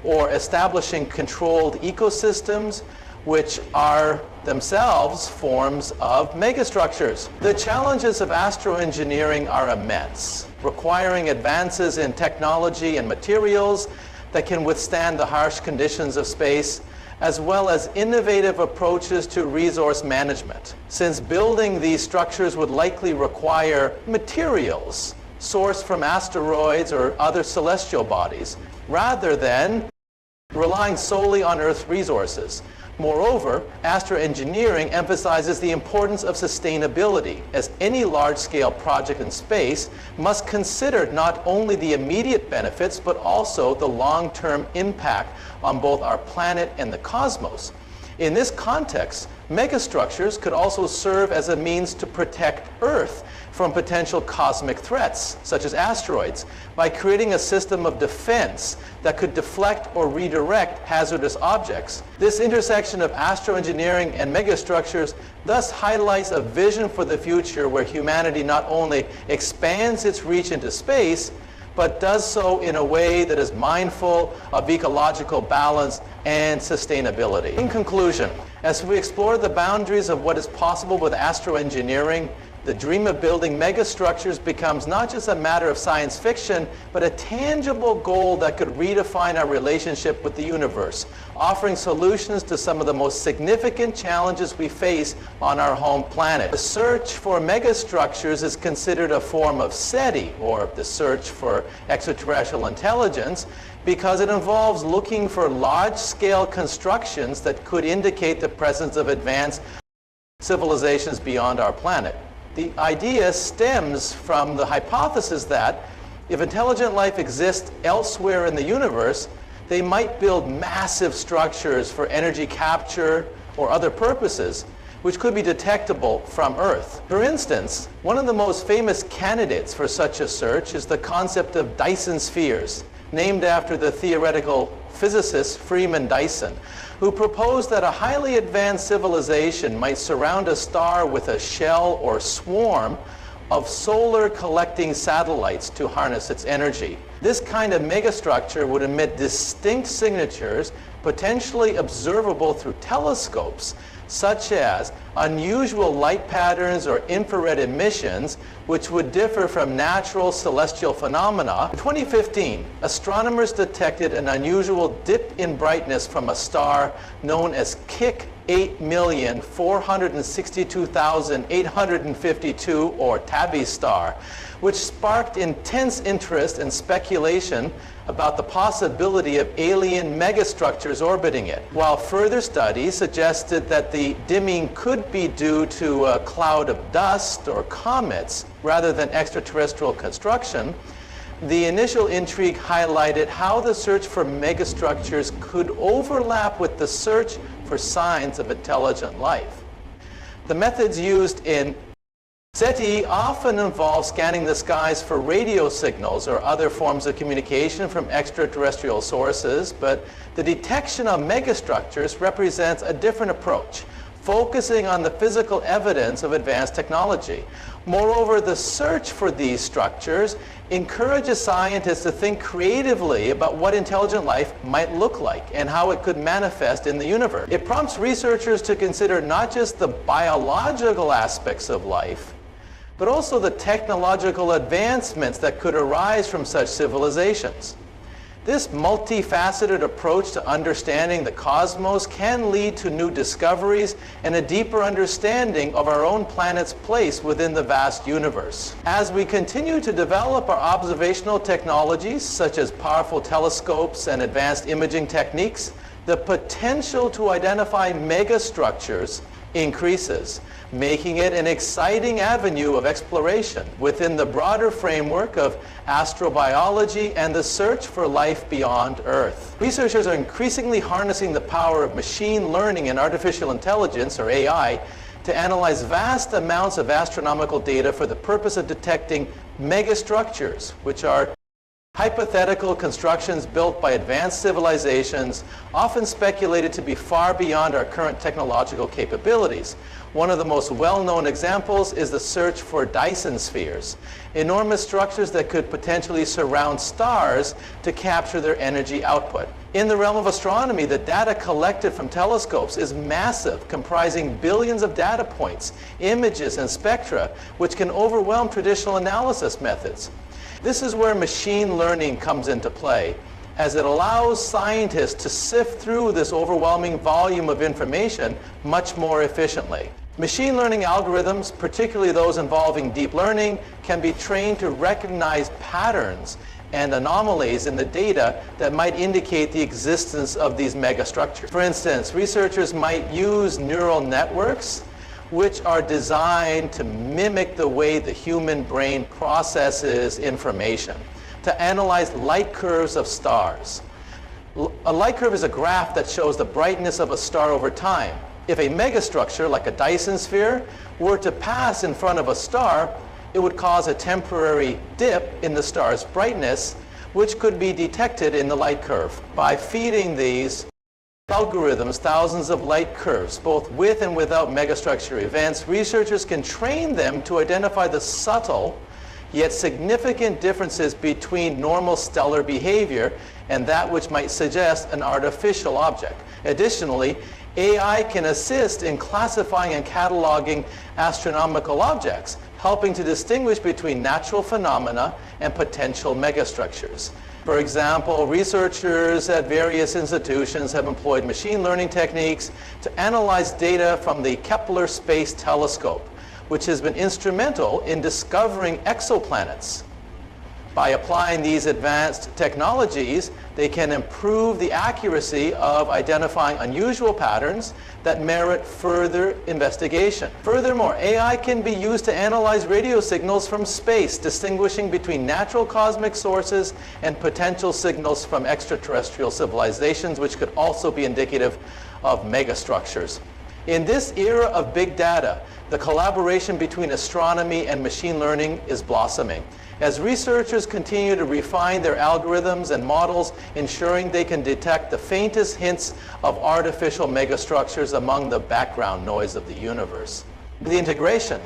or establishing controlled ecosystems, which are themselves forms of megastructures. The challenges of astroengineering are immense, requiring advances in technology and materials that can withstand the harsh conditions of space, as well as innovative approaches to resource management. Since building these structures would likely require materials sourced from asteroids or other celestial bodies, rather than relying solely on Earth's resources. Moreover, astroengineering emphasizes the importance of sustainability, as any large-scale project in space must consider not only the immediate benefits, but also the long-term impact on both our planet and the cosmos. In this context, megastructures could also serve as a means to protect Earth from potential cosmic threats, such as asteroids, by creating a system of defense that could deflect or redirect hazardous objects. This intersection of astroengineering and megastructures thus highlights a vision for the future where humanity not only expands its reach into space, but does so in a way that is mindful of ecological balance and sustainability. In conclusion, as we explore the boundaries of what is possible with astroengineering, the dream of building megastructures becomes not just a matter of science fiction, but a tangible goal that could redefine our relationship with the universe, offering solutions to some of the most significant challenges we face on our home planet. The search for megastructures is considered a form of SETI, or the search for extraterrestrial intelligence, because it involves looking for large-scale constructions that could indicate the presence of advanced civilizations beyond our planet. The idea stems from the hypothesis that if intelligent life exists elsewhere in the universe, they might build massive structures for energy capture or other purposes, which could be detectable from Earth. For instance, one of the most famous candidates for such a search is the concept of Dyson spheres. named after the theoretical physicist Freeman Dyson, who proposed that a highly advanced civilization might surround a star with a shell or swarm of solar collecting satellites to harness its energy. This kind of megastructure would emit distinct signatures potentially observable through telescopes, such as unusual light patterns or infrared emissions, which would differ from natural celestial phenomena. In 2015, astronomers detected an unusual dip in brightness from a star known as KIC 8,462,852, or Tabby star, which sparked intense interest and speculation about the possibility of alien megastructures orbiting it, while further studies suggested that the dimming could be due to a cloud of dust or comets rather than extraterrestrial construction. The initial intrigue highlighted how the search for megastructures could overlap with the search for signs of intelligent life. The methods used in SETI often involve scanning the skies for radio signals or other forms of communication from extraterrestrial sources, but the detection of megastructures represents a different approach, focusing on the physical evidence of advanced technology. Moreover, the search for these structures encourages scientists to think creatively about what intelligent life might look like and how it could manifest in the universe. It prompts researchers to consider not just the biological aspects of life, but also the technological advancements that could arise from such civilizations. This multifaceted approach to understanding the cosmos can lead to new discoveries and a deeper understanding of our own planet's place within the vast universe. As we continue to develop our observational technologies, such as powerful telescopes and advanced imaging techniques, the potential to identify megastructures increases, making it an exciting avenue of exploration within the broader framework of astrobiology and the search for life beyond Earth. Researchers are increasingly harnessing the power of machine learning and artificial intelligence, or AI, to analyze vast amounts of astronomical data for the purpose of detecting megastructures, which are hypothetical constructions built by advanced civilizations, often speculated to be far beyond our current technological capabilities. One of the most well-known examples is the search for Dyson spheres, enormous structures that could potentially surround stars to capture their energy output. In the realm of astronomy, the data collected from telescopes is massive, comprising billions of data points, images, and spectra, which can overwhelm traditional analysis methods. This is where machine learning comes into play, as it allows scientists to sift through this overwhelming volume of information much more efficiently. Machine learning algorithms, particularly those involving deep learning, can be trained to recognize patterns and anomalies in the data that might indicate the existence of these megastructures. For instance, researchers might use neural networks which are designed to mimic the way the human brain processes information, to analyze light curves of stars. A light curve is a graph that shows the brightness of a star over time. If a megastructure, like a Dyson sphere, were to pass in front of a star, it would cause a temporary dip in the star's brightness, which could be detected in the light curve. By feeding these algorithms thousands of light curves, both with and without megastructure events, researchers can train them to identify the subtle yet significant differences between normal stellar behavior and that which might suggest an artificial object. Additionally, AI can assist in classifying and cataloging astronomical objects, helping to distinguish between natural phenomena and potential megastructures. For example, researchers at various institutions have employed machine learning techniques to analyze data from the Kepler Space Telescope, which has been instrumental in discovering exoplanets. By applying these advanced technologies, they can improve the accuracy of identifying unusual patterns that merit further investigation. Furthermore, AI can be used to analyze radio signals from space, distinguishing between natural cosmic sources and potential signals from extraterrestrial civilizations, which could also be indicative of megastructures. In this era of big data, the collaboration between astronomy and machine learning is blossoming, as researchers continue to refine their algorithms and models, ensuring they can detect the faintest hints of artificial megastructures among the background noise of the universe. The integration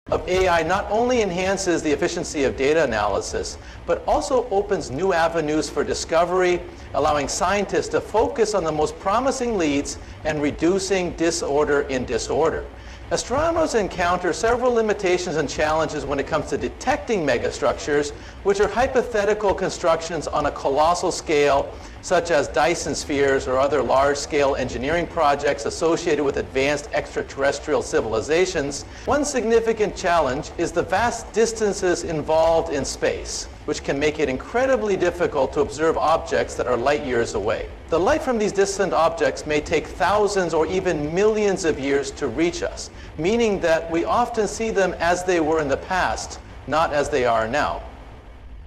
of AI not only enhances the efficiency of data analysis, but also opens new avenues for discovery, allowing scientists to focus on the most promising leads and reducing disorder in disorder. Astronomers encounter several limitations and challenges when it comes to detecting megastructures, which are hypothetical constructions on a colossal scale, such as Dyson spheres or other large-scale engineering projects associated with advanced extraterrestrial civilizations. One significant challenge is the vast distances involved in space, which can make it incredibly difficult to observe objects that are light years away. The light from these distant objects may take thousands or even millions of years to reach us, meaning that we often see them as they were in the past, not as they are now.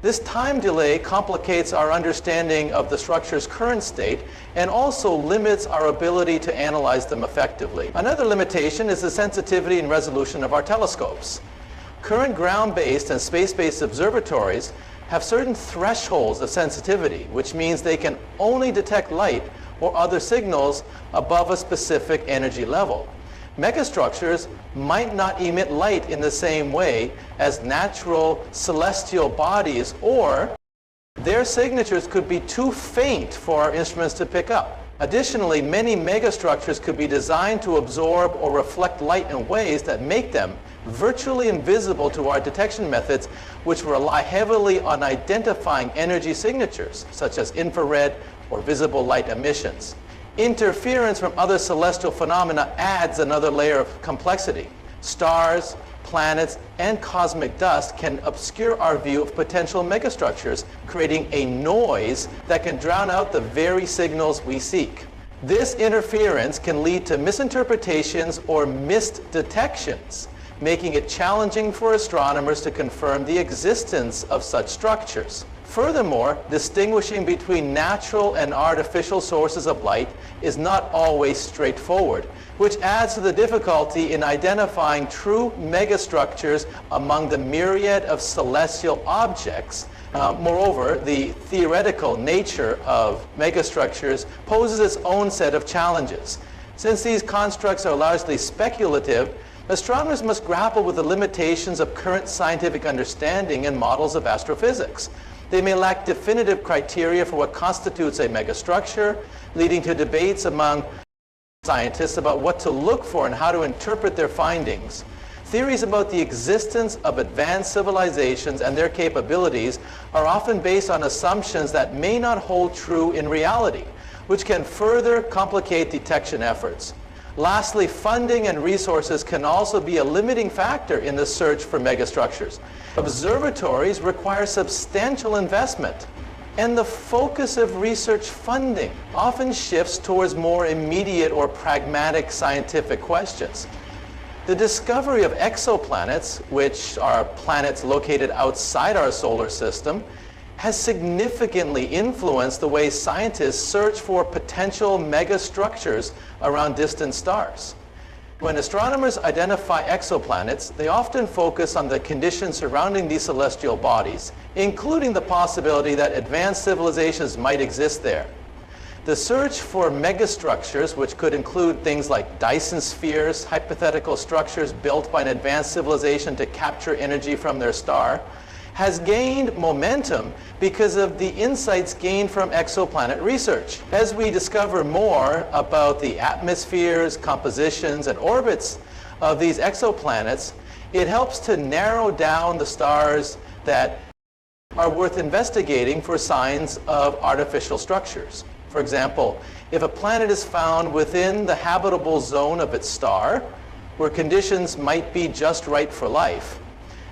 This time delay complicates our understanding of the structure's current state and also limits our ability to analyze them effectively. Another limitation is the sensitivity and resolution of our telescopes. Current ground-based and space-based observatories have certain thresholds of sensitivity, which means they can only detect light or other signals above a specific energy level. Megastructures might not emit light in the same way as natural celestial bodies, or their signatures could be too faint for our instruments to pick up. Additionally, many megastructures could be designed to absorb or reflect light in ways that make them virtually invisible to our detection methods, which rely heavily on identifying energy signatures, such as infrared or visible light emissions. Interference from other celestial phenomena adds another layer of complexity. Stars, planets, and cosmic dust can obscure our view of potential megastructures, creating a noise that can drown out the very signals we seek. This interference can lead to misinterpretations or missed detections, making it challenging for astronomers to confirm the existence of such structures. Furthermore, distinguishing between natural and artificial sources of light is not always straightforward, which adds to the difficulty in identifying true megastructures among the myriad of celestial objects. Moreover, the theoretical nature of megastructures poses its own set of challenges. Since these constructs are largely speculative, astronomers must grapple with the limitations of current scientific understanding and models of astrophysics. They may lack definitive criteria for what constitutes a megastructure, leading to debates among scientists about what to look for and how to interpret their findings. Theories about the existence of advanced civilizations and their capabilities are often based on assumptions that may not hold true in reality, which can further complicate detection efforts. Lastly, funding and resources can also be a limiting factor in the search for megastructures. Observatories require substantial investment, and the focus of research funding often shifts towards more immediate or pragmatic scientific questions. The discovery of exoplanets, which are planets located outside our solar system, has significantly influenced the way scientists search for potential megastructures around distant stars. When astronomers identify exoplanets, they often focus on the conditions surrounding these celestial bodies, including the possibility that advanced civilizations might exist there. The search for megastructures, which could include things like Dyson spheres, hypothetical structures built by an advanced civilization to capture energy from their star, has gained momentum because of the insights gained from exoplanet research. As we discover more about the atmospheres, compositions, and orbits of these exoplanets, it helps to narrow down the stars that are worth investigating for signs of artificial structures. For example, if a planet is found within the habitable zone of its star, where conditions might be just right for life,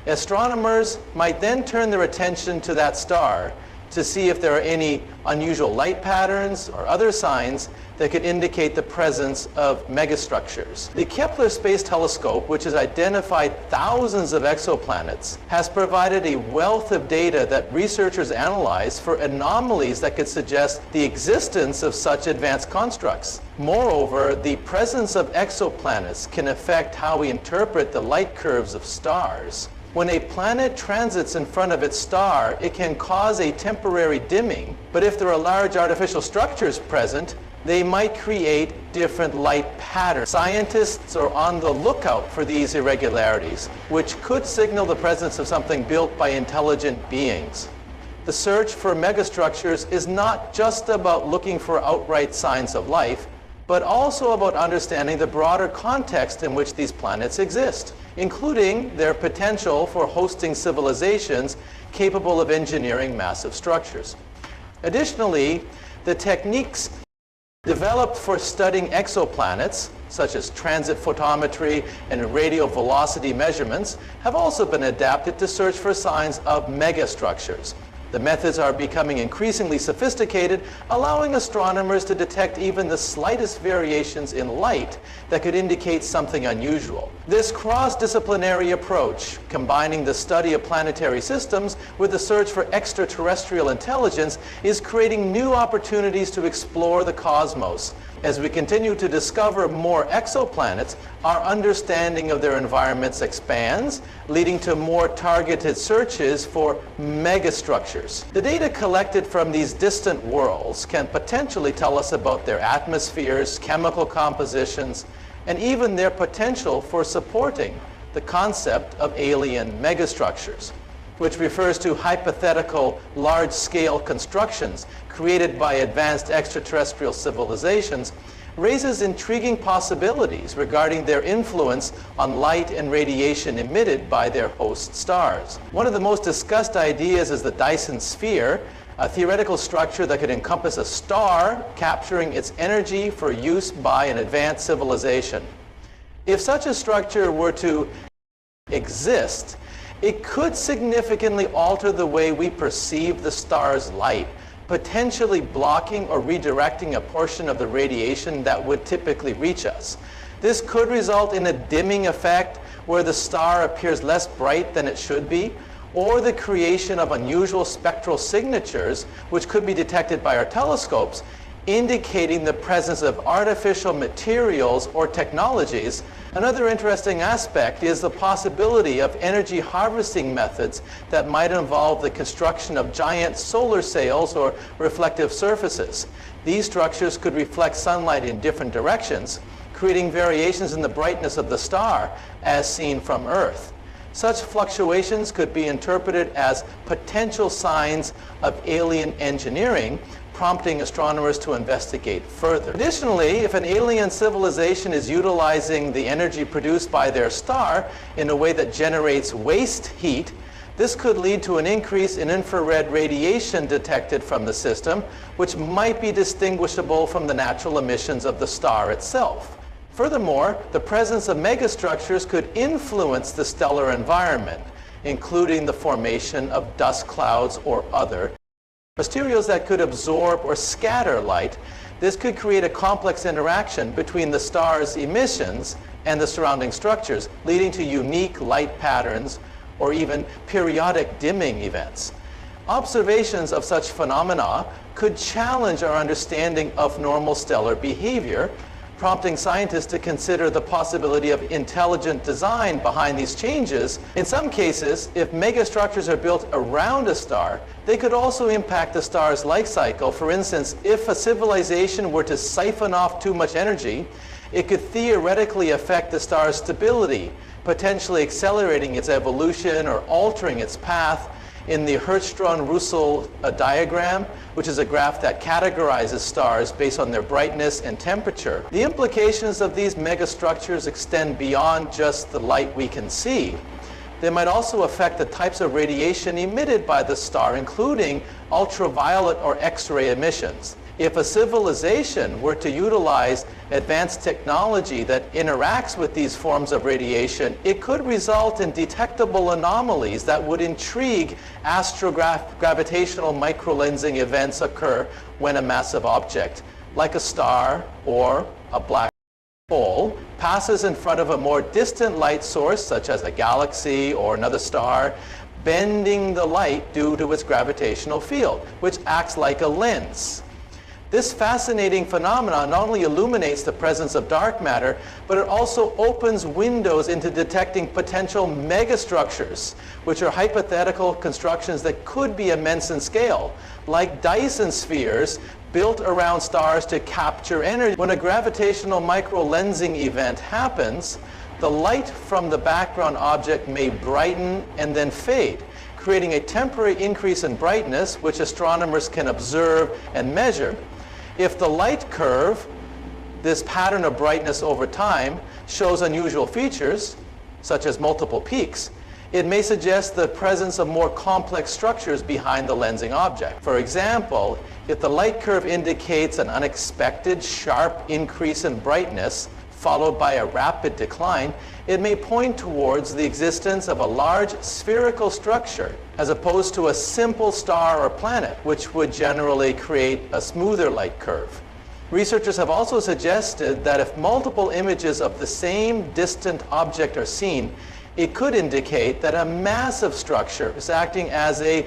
astronomers might then turn their attention to that star to see if there are any unusual light patterns or other signs that could indicate the presence of megastructures. The Kepler Space Telescope, which has identified thousands of exoplanets, has provided a wealth of data that researchers analyze for anomalies that could suggest the existence of such advanced constructs. Moreover, the presence of exoplanets can affect how we interpret the light curves of stars. When a planet transits in front of its star, it can cause a temporary dimming, but if there are large artificial structures present, they might create different light patterns. Scientists are on the lookout for these irregularities, which could signal the presence of something built by intelligent beings. The search for megastructures is not just about looking for outright signs of life, but also about understanding the broader context in which these planets exist, including their potential for hosting civilizations capable of engineering massive structures. Additionally, the techniques developed for studying exoplanets, such as transit photometry and radial velocity measurements, have also been adapted to search for signs of megastructures. The methods are becoming increasingly sophisticated, allowing astronomers to detect even the slightest variations in light that could indicate something unusual. This cross-disciplinary approach, combining the study of planetary systems with the search for extraterrestrial intelligence, is creating new opportunities to explore the cosmos. As we continue to discover more exoplanets, our understanding of their environments expands, leading to more targeted searches for megastructures. The data collected from these distant worlds can potentially tell us about their atmospheres, chemical compositions, and even their potential for supporting the concept of alien megastructures, which refers to hypothetical large-scale constructions created by advanced extraterrestrial civilizations, raises intriguing possibilities regarding their influence on light and radiation emitted by their host stars. One of the most discussed ideas is the Dyson sphere, a theoretical structure that could encompass a star capturing its energy for use by an advanced civilization. If such a structure were to exist, it could significantly alter the way we perceive the star's light, potentially blocking or redirecting a portion of the radiation that would typically reach us. This could result in a dimming effect where the star appears less bright than it should be, or the creation of unusual spectral signatures which could be detected by our telescopes, indicating the presence of artificial materials or technologies. Another interesting aspect is the possibility of energy harvesting methods that might involve the construction of giant solar sails or reflective surfaces. These structures could reflect sunlight in different directions, creating variations in the brightness of the star as seen from Earth. Such fluctuations could be interpreted as potential signs of alien engineering, prompting astronomers to investigate further. Additionally, if an alien civilization is utilizing the energy produced by their star in a way that generates waste heat, this could lead to an increase in infrared radiation detected from the system, which might be distinguishable from the natural emissions of the star itself. Furthermore, the presence of megastructures could influence the stellar environment, including the formation of dust clouds or other materials that could absorb or scatter light. This could create a complex interaction between the star's emissions and the surrounding structures, leading to unique light patterns or even periodic dimming events. Observations of such phenomena could challenge our understanding of normal stellar behavior, prompting scientists to consider the possibility of intelligent design behind these changes. In some cases, if megastructures are built around a star, they could also impact the star's life cycle. For instance, if a civilization were to siphon off too much energy, it could theoretically affect the star's stability, potentially accelerating its evolution or altering its path. In the Hertzsprung-Russell diagram, which is a graph that categorizes stars based on their brightness and temperature, the implications of these megastructures extend beyond just the light we can see. They might also affect the types of radiation emitted by the star, including ultraviolet or X-ray emissions. If a civilization were to utilize advanced technology that interacts with these forms of radiation, it could result in detectable anomalies that would intrigue astrogravitational microlensing events occur when a massive object, like a star or a black hole, passes in front of a more distant light source, such as a galaxy or another star, bending the light due to its gravitational field, which acts like a lens. This fascinating phenomenon not only illuminates the presence of dark matter, but it also opens windows into detecting potential megastructures, which are hypothetical constructions that could be immense in scale, like Dyson spheres built around stars to capture energy. When a gravitational microlensing event happens, the light from the background object may brighten and then fade, creating a temporary increase in brightness, which astronomers can observe and measure. If the light curve, this pattern of brightness over time, shows unusual features, such as multiple peaks, it may suggest the presence of more complex structures behind the lensing object. For example, if the light curve indicates an unexpected sharp increase in brightness, followed by a rapid decline, it may point towards the existence of a large spherical structure, as opposed to a simple star or planet, which would generally create a smoother light curve. Researchers have also suggested that if multiple images of the same distant object are seen, it could indicate that a massive structure is acting as a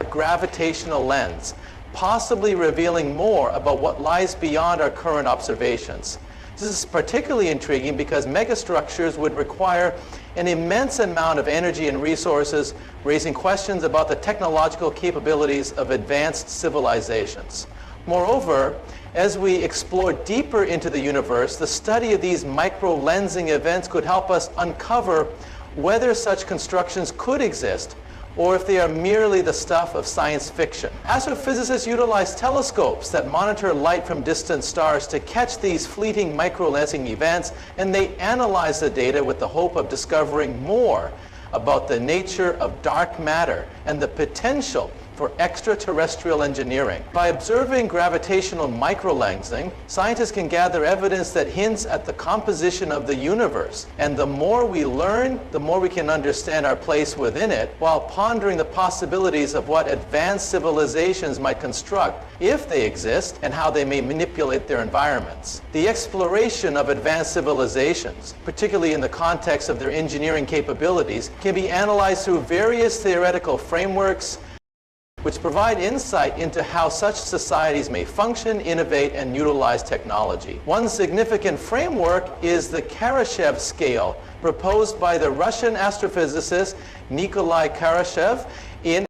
gravitational lens, possibly revealing more about what lies beyond our current observations. This is particularly intriguing because megastructures would require an immense amount of energy and resources, raising questions about the technological capabilities of advanced civilizations. Moreover, as we explore deeper into the universe, the study of these micro-lensing events could help us uncover whether such constructions could exist, or if they are merely the stuff of science fiction. Astrophysicists utilize telescopes that monitor light from distant stars to catch these fleeting microlensing events, and they analyze the data with the hope of discovering more about the nature of dark matter and the potential for extraterrestrial engineering. By observing gravitational microlensing, scientists can gather evidence that hints at the composition of the universe. And the more we learn, the more we can understand our place within it, while pondering the possibilities of what advanced civilizations might construct, if they exist, and how they may manipulate their environments. The exploration of advanced civilizations, particularly in the context of their engineering capabilities, can be analyzed through various theoretical frameworks, which provide insight into how such societies may function, innovate, and utilize technology. One significant framework is the Kardashev scale, proposed by the Russian astrophysicist Nikolai Kardashev in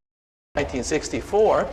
1964.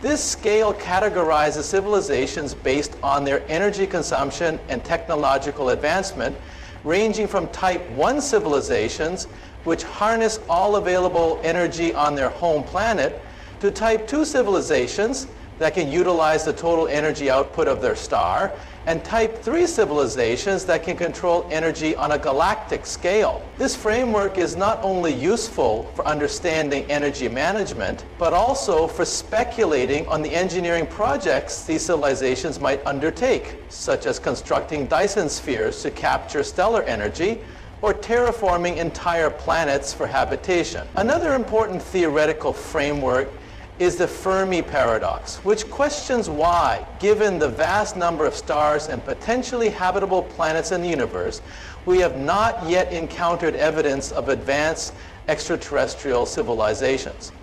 This scale categorizes civilizations based on their energy consumption and technological advancement, ranging from type 1 civilizations, which harness all available energy on their home planet, to type 2 civilizations that can utilize the total energy output of their star, and type 3 civilizations that can control energy on a galactic scale. This framework is not only useful for understanding energy management, but also for speculating on the engineering projects these civilizations might undertake, such as constructing Dyson spheres to capture stellar energy, or terraforming entire planets for habitation. Another important theoretical framework is the Fermi paradox, which questions why, given the vast number of stars and potentially habitable planets in the universe, we have not yet encountered evidence of advanced extraterrestrial civilizations.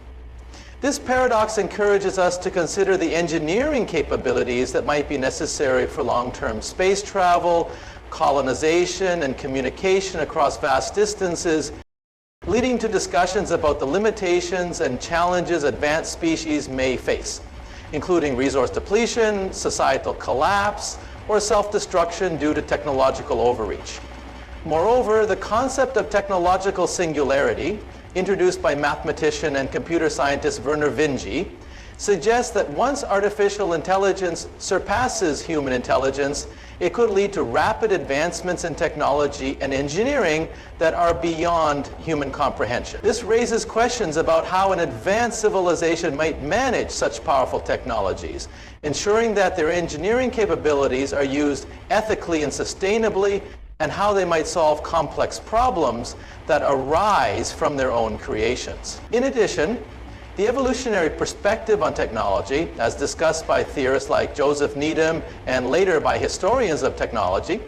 This paradox encourages us to consider the engineering capabilities that might be necessary for long-term space travel, colonization, and communication across vast distances, leading to discussions about the limitations and challenges advanced species may face, including resource depletion, societal collapse, or self-destruction due to technological overreach. Moreover, the concept of technological singularity, introduced by mathematician and computer scientist Vernor Vinge, suggests that once artificial intelligence surpasses human intelligence, it could lead to rapid advancements in technology and engineering that are beyond human comprehension. This raises questions about how an advanced civilization might manage such powerful technologies, ensuring that their engineering capabilities are used ethically and sustainably, and how they might solve complex problems that arise from their own creations. In addition, the evolutionary perspective on technology, as discussed by theorists like Joseph Needham and later by historians of technology,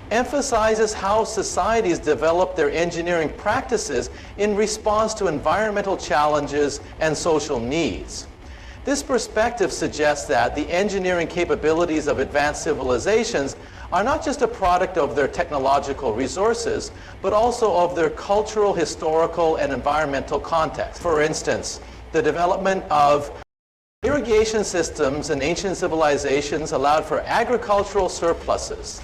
emphasizes how societies develop their engineering practices in response to environmental challenges and social needs. This perspective suggests that the engineering capabilities of advanced civilizations are not just a product of their technological resources, but also of their cultural, historical, and environmental context. For instance, the development of irrigation systems in ancient civilizations allowed for agricultural surpluses,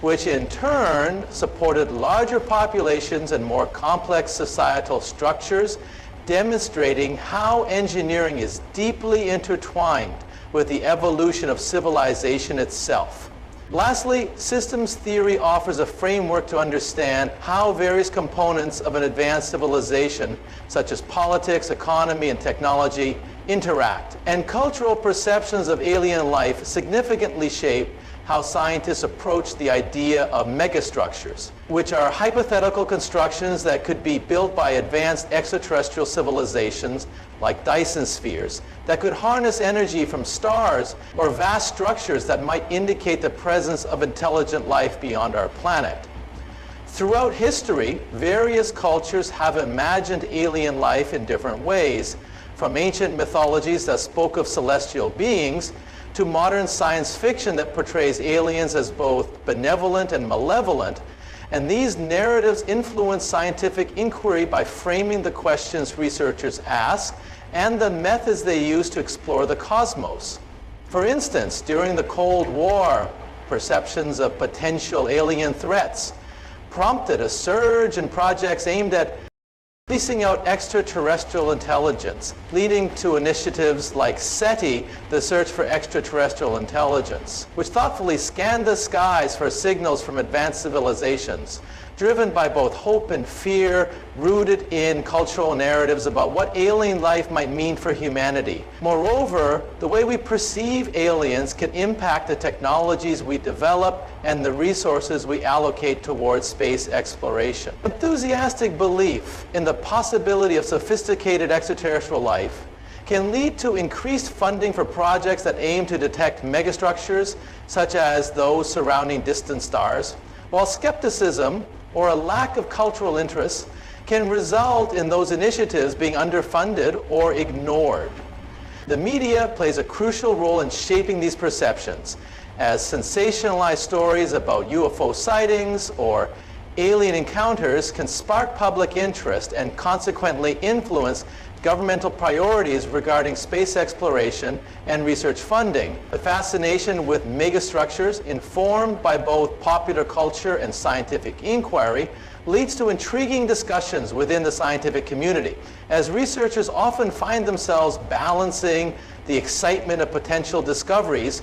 which in turn supported larger populations and more complex societal structures, demonstrating how engineering is deeply intertwined with the evolution of civilization itself. Lastly, systems theory offers a framework to understand how various components of an advanced civilization, such as politics, economy, and technology, interact. And cultural perceptions of alien life significantly shape how scientists approach the idea of megastructures, which are hypothetical constructions that could be built by advanced extraterrestrial civilizations like Dyson spheres that could harness energy from stars or vast structures that might indicate the presence of intelligent life beyond our planet. Throughout history, various cultures have imagined alien life in different ways, from ancient mythologies that spoke of celestial beings to modern science fiction that portrays aliens as both benevolent and malevolent. And these narratives influence scientific inquiry by framing the questions researchers ask and the methods they use to explore the cosmos. For instance, during the Cold War, perceptions of potential alien threats prompted a surge in projects aimed at leasing out extraterrestrial intelligence, leading to initiatives like SETI, the Search for Extraterrestrial Intelligence, which thoughtfully scanned the skies for signals from advanced civilizations, driven by both hope and fear, rooted in cultural narratives about what alien life might mean for humanity. Moreover, the way we perceive aliens can impact the technologies we develop and the resources we allocate towards space exploration. Enthusiastic belief in the possibility of sophisticated extraterrestrial life can lead to increased funding for projects that aim to detect megastructures, such as those surrounding distant stars, while skepticism or a lack of cultural interest can result in those initiatives being underfunded or ignored. The media plays a crucial role in shaping these perceptions, as sensationalized stories about UFO sightings or alien encounters can spark public interest and consequently influence governmental priorities regarding space exploration and research funding. The fascination with megastructures, informed by both popular culture and scientific inquiry, leads to intriguing discussions within the scientific community, as researchers often find themselves balancing the excitement of potential discoveries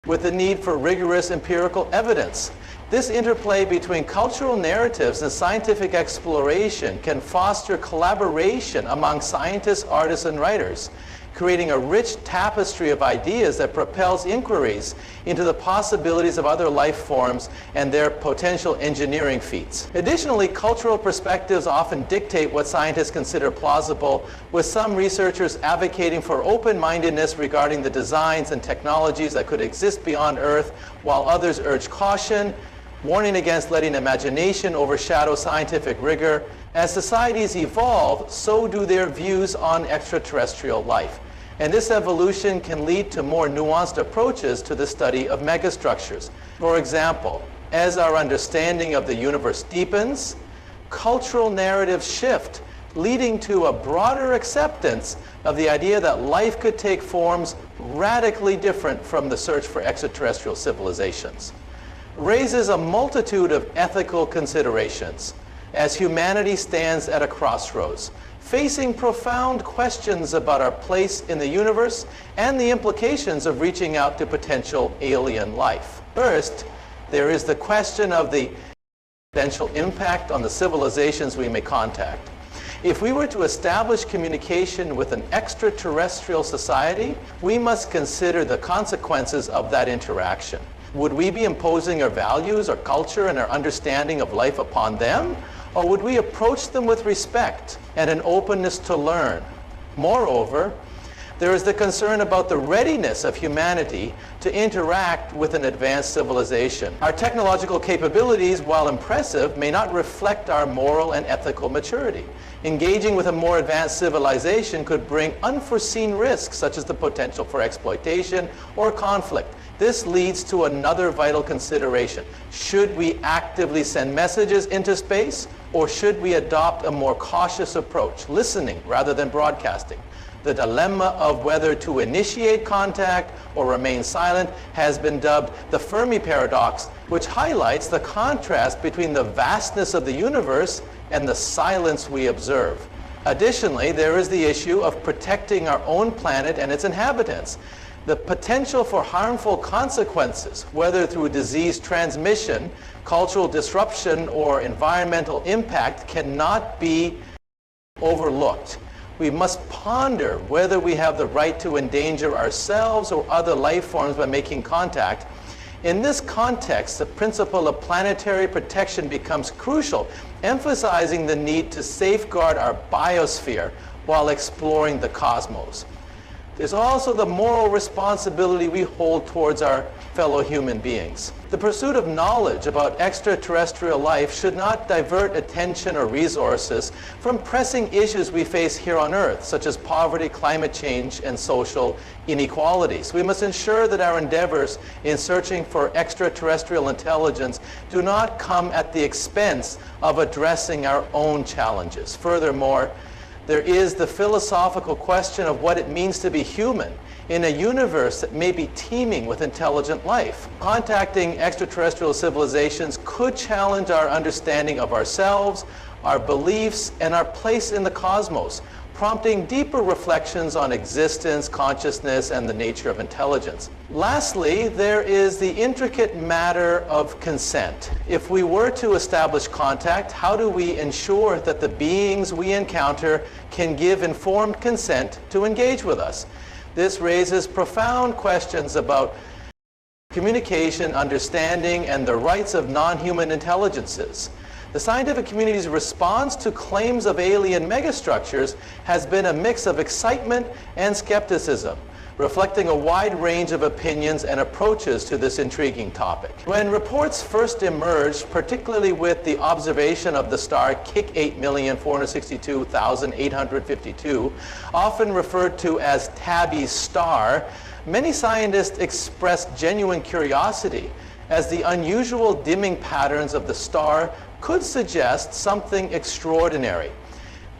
with the need for rigorous empirical evidence. This interplay between cultural narratives and scientific exploration can foster collaboration among scientists, artists, and writers, creating a rich tapestry of ideas that propels inquiries into the possibilities of other life forms and their potential engineering feats. Additionally, cultural perspectives often dictate what scientists consider plausible, with some researchers advocating for open-mindedness regarding the designs and technologies that could exist beyond Earth, while others urge caution, warning against letting imagination overshadow scientific rigor. As societies evolve, so do their views on extraterrestrial life. And this evolution can lead to more nuanced approaches to the study of megastructures. For example, as our understanding of the universe deepens, cultural narratives shift, leading to a broader acceptance of the idea that life could take forms radically different from the search for extraterrestrial civilizations. Raises a multitude of ethical considerations as humanity stands at a crossroads, facing profound questions about our place in the universe and the implications of reaching out to potential alien life. First, there is the question of the potential impact on the civilizations we may contact. If we were to establish communication with an extraterrestrial society, we must consider the consequences of that interaction. Would we be imposing our values, our culture, and our understanding of life upon them? Or would we approach them with respect and an openness to learn? Moreover, there is the concern about the readiness of humanity to interact with an advanced civilization. Our technological capabilities, while impressive, may not reflect our moral and ethical maturity. Engaging with a more advanced civilization could bring unforeseen risks, such as the potential for exploitation or conflict. This leads to another vital consideration. Should we actively send messages into space, or should we adopt a more cautious approach, listening rather than broadcasting? The dilemma of whether to initiate contact or remain silent has been dubbed the Fermi paradox, which highlights the contrast between the vastness of the universe and the silence we observe. Additionally, there is the issue of protecting our own planet and its inhabitants. The potential for harmful consequences, whether through disease transmission, cultural disruption, or environmental impact, cannot be overlooked. We must ponder whether we have the right to endanger ourselves or other life forms by making contact. In this context, the principle of planetary protection becomes crucial, emphasizing the need to safeguard our biosphere while exploring the cosmos. There's also the moral responsibility we hold towards our fellow human beings. The pursuit of knowledge about extraterrestrial life should not divert attention or resources from pressing issues we face here on Earth, such as poverty, climate change, and social inequalities. We must ensure that our endeavors in searching for extraterrestrial intelligence do not come at the expense of addressing our own challenges. Furthermore, there is the philosophical question of what it means to be human in a universe that may be teeming with intelligent life. Contacting extraterrestrial civilizations could challenge our understanding of ourselves, our beliefs, and our place in the cosmos, prompting deeper reflections on existence, consciousness, and the nature of intelligence. Lastly, there is the intricate matter of consent. If we were to establish contact, how do we ensure that the beings we encounter can give informed consent to engage with us? This raises profound questions about communication, understanding, and the rights of non-human intelligences. The scientific community's response to claims of alien megastructures has been a mix of excitement and skepticism, reflecting a wide range of opinions and approaches to this intriguing topic. When reports first emerged, particularly with the observation of the star KIC 8,462,852, often referred to as Tabby's star, many scientists expressed genuine curiosity, as the unusual dimming patterns of the star could suggest something extraordinary.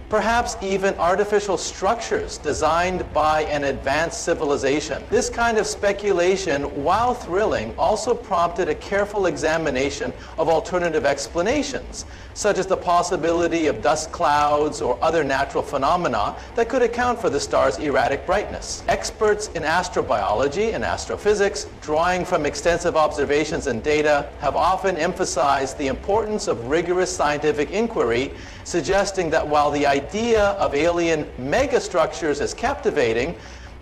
Perhaps even artificial structures designed by an advanced civilization. This kind of speculation, while thrilling, also prompted a careful examination of alternative explanations, such as the possibility of dust clouds or other natural phenomena that could account for the star's erratic brightness. Experts in astrobiology and astrophysics, drawing from extensive observations and data, have often emphasized the importance of rigorous scientific inquiry, suggesting that while the idea of alien megastructures is captivating,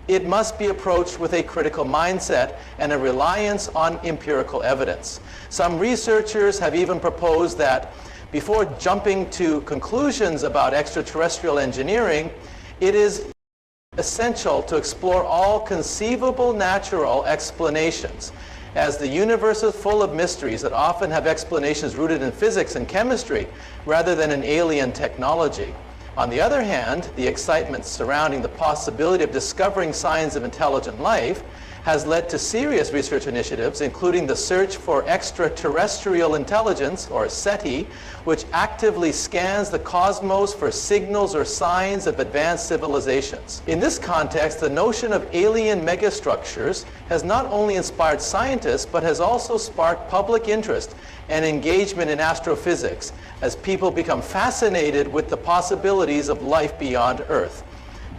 it must be approached with a critical mindset and a reliance on empirical evidence. Some researchers have even proposed that before jumping to conclusions about extraterrestrial engineering, it is essential to explore all conceivable natural explanations. As the universe is full of mysteries that often have explanations rooted in physics and chemistry rather than in alien technology. On the other hand, the excitement surrounding the possibility of discovering signs of intelligent life has led to serious research initiatives, including the Search for Extraterrestrial Intelligence, or SETI, which actively scans the cosmos for signals or signs of advanced civilizations. In this context, the notion of alien megastructures has not only inspired scientists, but has also sparked public interest and engagement in astrophysics as people become fascinated with the possibilities of life beyond Earth.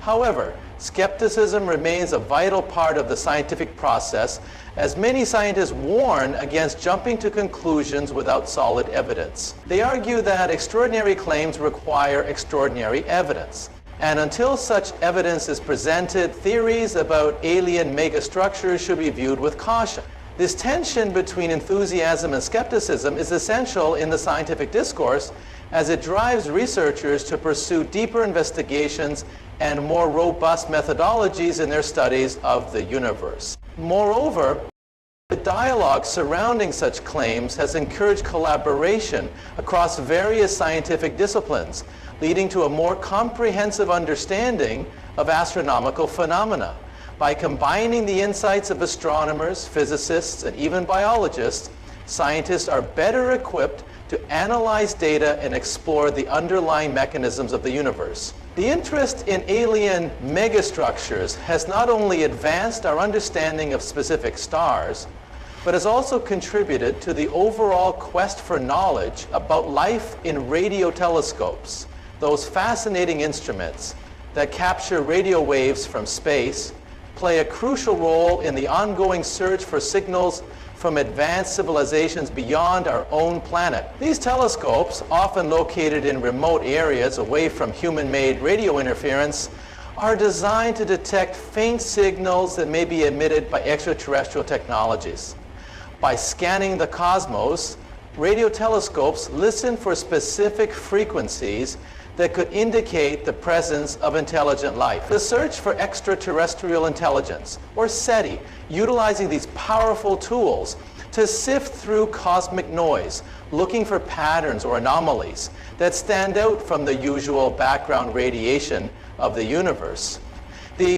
However, skepticism remains a vital part of the scientific process, as many scientists warn against jumping to conclusions without solid evidence. They argue that extraordinary claims require extraordinary evidence. And until such evidence is presented, theories about alien megastructures should be viewed with caution. This tension between enthusiasm and skepticism is essential in the scientific discourse, as it drives researchers to pursue deeper investigations and more robust methodologies in their studies of the universe. Moreover, the dialogue surrounding such claims has encouraged collaboration across various scientific disciplines, leading to a more comprehensive understanding of astronomical phenomena. By combining the insights of astronomers, physicists, and even biologists, scientists are better equipped to analyze data and explore the underlying mechanisms of the universe. The interest in alien megastructures has not only advanced our understanding of specific stars, but has also contributed to the overall quest for knowledge about life in radio telescopes, those fascinating instruments that capture radio waves from space, play a crucial role in the ongoing search for signals from advanced civilizations beyond our own planet. These telescopes, often located in remote areas away from human-made radio interference, are designed to detect faint signals that may be emitted by extraterrestrial technologies. By scanning the cosmos, radio telescopes listen for specific frequencies that could indicate the presence of intelligent life. The search for extraterrestrial intelligence, or SETI, utilizing these powerful tools to sift through cosmic noise, looking for patterns or anomalies that stand out from the usual background radiation of the universe. The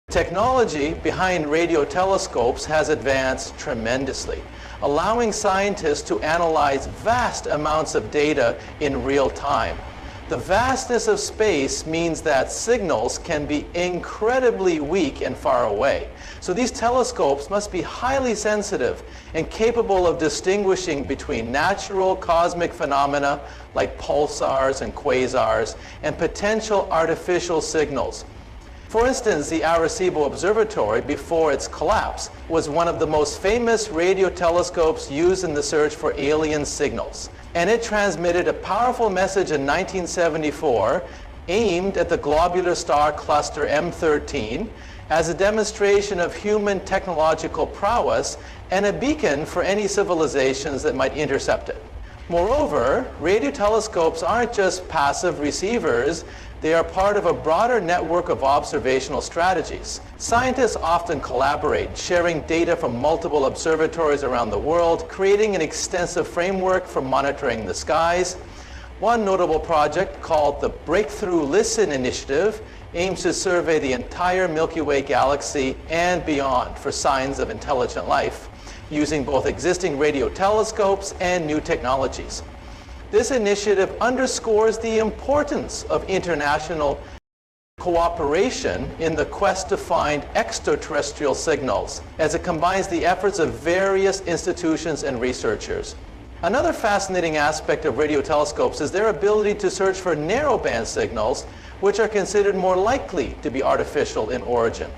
technology behind radio telescopes has advanced tremendously, allowing scientists to analyze vast amounts of data in real time. The vastness of space means that signals can be incredibly weak and far away. So these telescopes must be highly sensitive and capable of distinguishing between natural cosmic phenomena like pulsars and quasars and potential artificial signals. For instance, the Arecibo Observatory, before its collapse, was one of the most famous radio telescopes used in the search for alien signals. And it transmitted a powerful message in 1974 aimed at the globular star cluster M13 as a demonstration of human technological prowess and a beacon for any civilizations that might intercept it. Moreover, radio telescopes aren't just passive receivers, they are part of a broader network of observational strategies. Scientists often collaborate, sharing data from multiple observatories around the world, creating an extensive framework for monitoring the skies. One notable project, called the Breakthrough Listen Initiative, aims to survey the entire Milky Way galaxy and beyond for signs of intelligent life, using both existing radio telescopes and new technologies. This initiative underscores the importance of international cooperation in the quest to find extraterrestrial signals, as it combines the efforts of various institutions and researchers. Another fascinating aspect of radio telescopes is their ability to search for narrowband signals, which are considered more likely to be artificial in origin.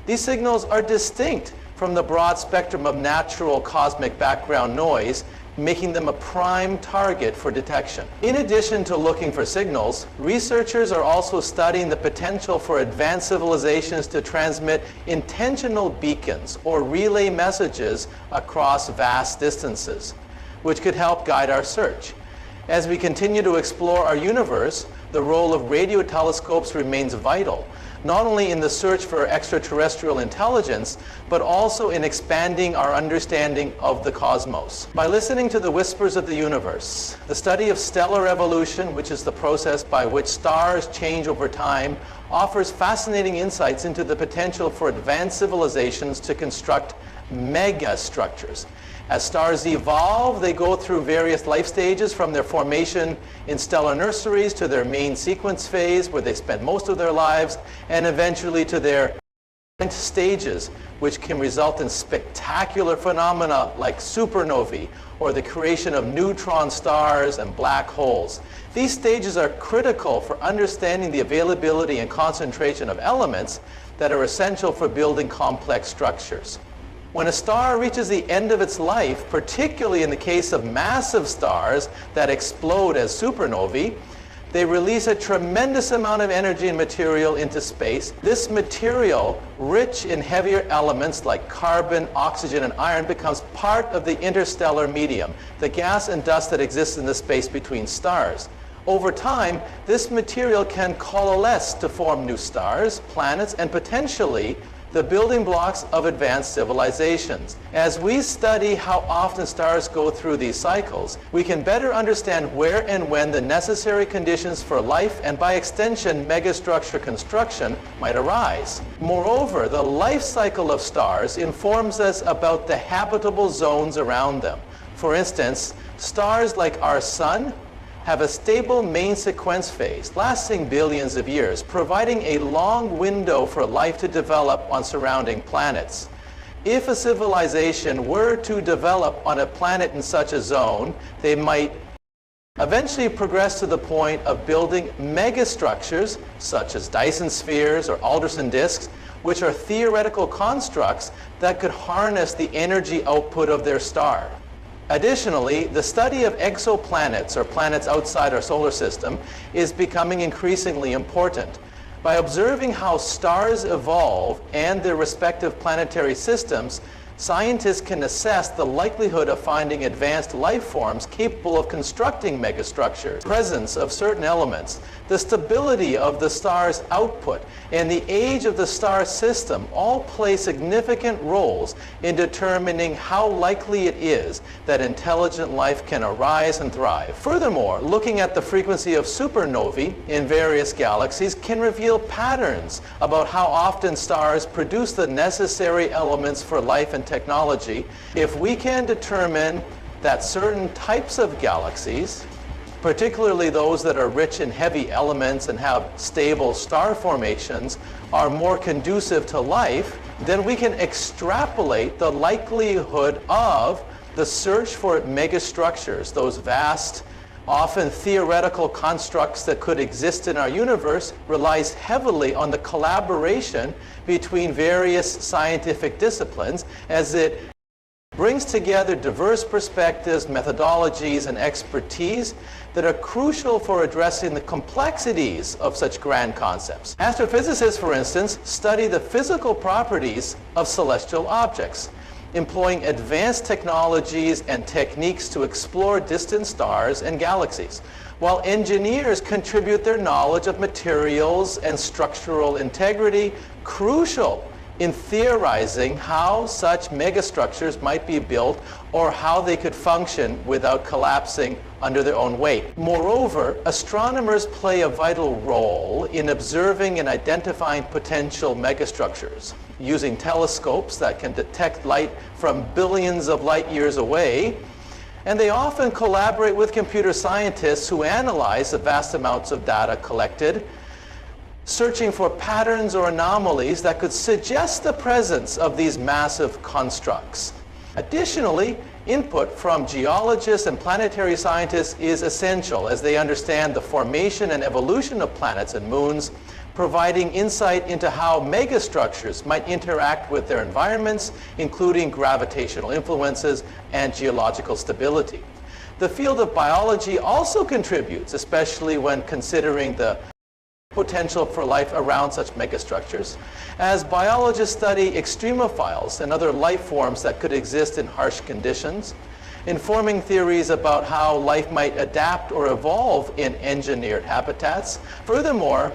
These signals are distinct from the broad spectrum of natural cosmic background noise, making them a prime target for detection. In addition to looking for signals, researchers are also studying the potential for advanced civilizations to transmit intentional beacons or relay messages across vast distances, which could help guide our search. As we continue to explore our universe, the role of radio telescopes remains vital, not only in the search for extraterrestrial intelligence, but also in expanding our understanding of the cosmos. By listening to the whispers of the universe, the study of stellar evolution, which is the process by which stars change over time, offers fascinating insights into the potential for advanced civilizations to construct megastructures. As stars evolve, they go through various life stages, from their formation in stellar nurseries to their main sequence phase, where they spend most of their lives, and eventually to their stages, which can result in spectacular phenomena like supernovae, or the creation of neutron stars and black holes. These stages are critical for understanding the availability and concentration of elements that are essential for building complex structures. When a star reaches the end of its life, particularly in the case of massive stars that explode as supernovae, they release a tremendous amount of energy and material into space. This material, rich in heavier elements like carbon, oxygen, and iron, becomes part of the interstellar medium, the gas and dust that exists in the space between stars. Over time, this material can coalesce to form new stars, planets, and potentially the building blocks of advanced civilizations. As we study how often stars go through these cycles, we can better understand where and when the necessary conditions for life, and by extension megastructure construction, might arise. Moreover, the life cycle of stars informs us about the habitable zones around them. For instance, stars like our Sun have a stable main sequence phase lasting billions of years, providing a long window for life to develop on surrounding planets. If a civilization were to develop on a planet in such a zone, they might eventually progress to the point of building megastructures such as Dyson spheres or Alderson disks, which are theoretical constructs that could harness the energy output of their star. Additionally, the study of exoplanets, or planets outside our solar system, is becoming increasingly important. By observing how stars evolve and their respective planetary systems, scientists can assess the likelihood of finding advanced life forms capable of constructing megastructures, the presence of certain elements, the stability of the star's output, and the age of the star system all play significant roles in determining how likely it is that intelligent life can arise and thrive. Furthermore, looking at the frequency of supernovae in various galaxies can reveal patterns about how often stars produce the necessary elements for life and technology. If we can determine that certain types of galaxies, particularly those that are rich in heavy elements and have stable star formations, are more conducive to life, then we can extrapolate the likelihood of the search for megastructures, those vast, often theoretical constructs that could exist in our universe, relies heavily on the collaboration between various scientific disciplines, as it brings together diverse perspectives, methodologies, and expertise that are crucial for addressing the complexities of such grand concepts. Astrophysicists, for instance, study the physical properties of celestial objects, employing advanced technologies and techniques to explore distant stars and galaxies, while engineers contribute their knowledge of materials and structural integrity, crucial in theorizing how such megastructures might be built or how they could function without collapsing under their own weight. Moreover, astronomers play a vital role in observing and identifying potential megastructures, using telescopes that can detect light from billions of light years away, and they often collaborate with computer scientists who analyze the vast amounts of data collected, searching for patterns or anomalies that could suggest the presence of these massive constructs. Additionally, input from geologists and planetary scientists is essential as they understand the formation and evolution of planets and moons, providing insight into how megastructures might interact with their environments, including gravitational influences and geological stability. The field of biology also contributes, especially when considering the potential for life around such megastructures, as biologists study extremophiles and other life forms that could exist in harsh conditions. informing theories about how life might adapt or evolve in engineered habitats. Furthermore,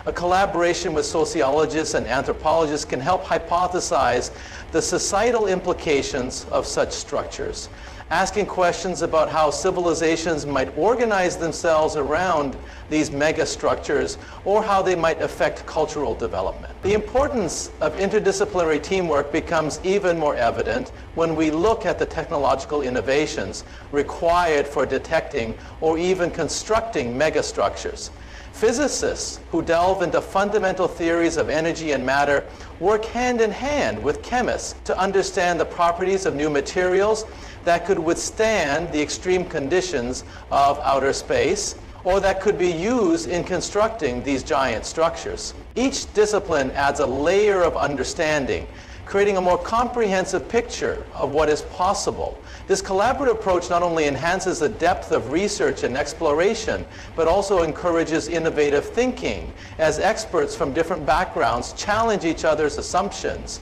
a collaboration with sociologists and anthropologists can help hypothesize the societal implications of such structures, asking questions about how civilizations might organize themselves around these megastructures or how they might affect cultural development. The importance of interdisciplinary teamwork becomes even more evident when we look at the technological innovations required for detecting or even constructing megastructures. Physicists who delve into fundamental theories of energy and matter work hand in hand with chemists to understand the properties of new materials that could withstand the extreme conditions of outer space, or that could be used in constructing these giant structures. Each discipline adds a layer of understanding, creating a more comprehensive picture of what is possible. This collaborative approach not only enhances the depth of research and exploration, but also encourages innovative thinking as experts from different backgrounds challenge each other's assumptions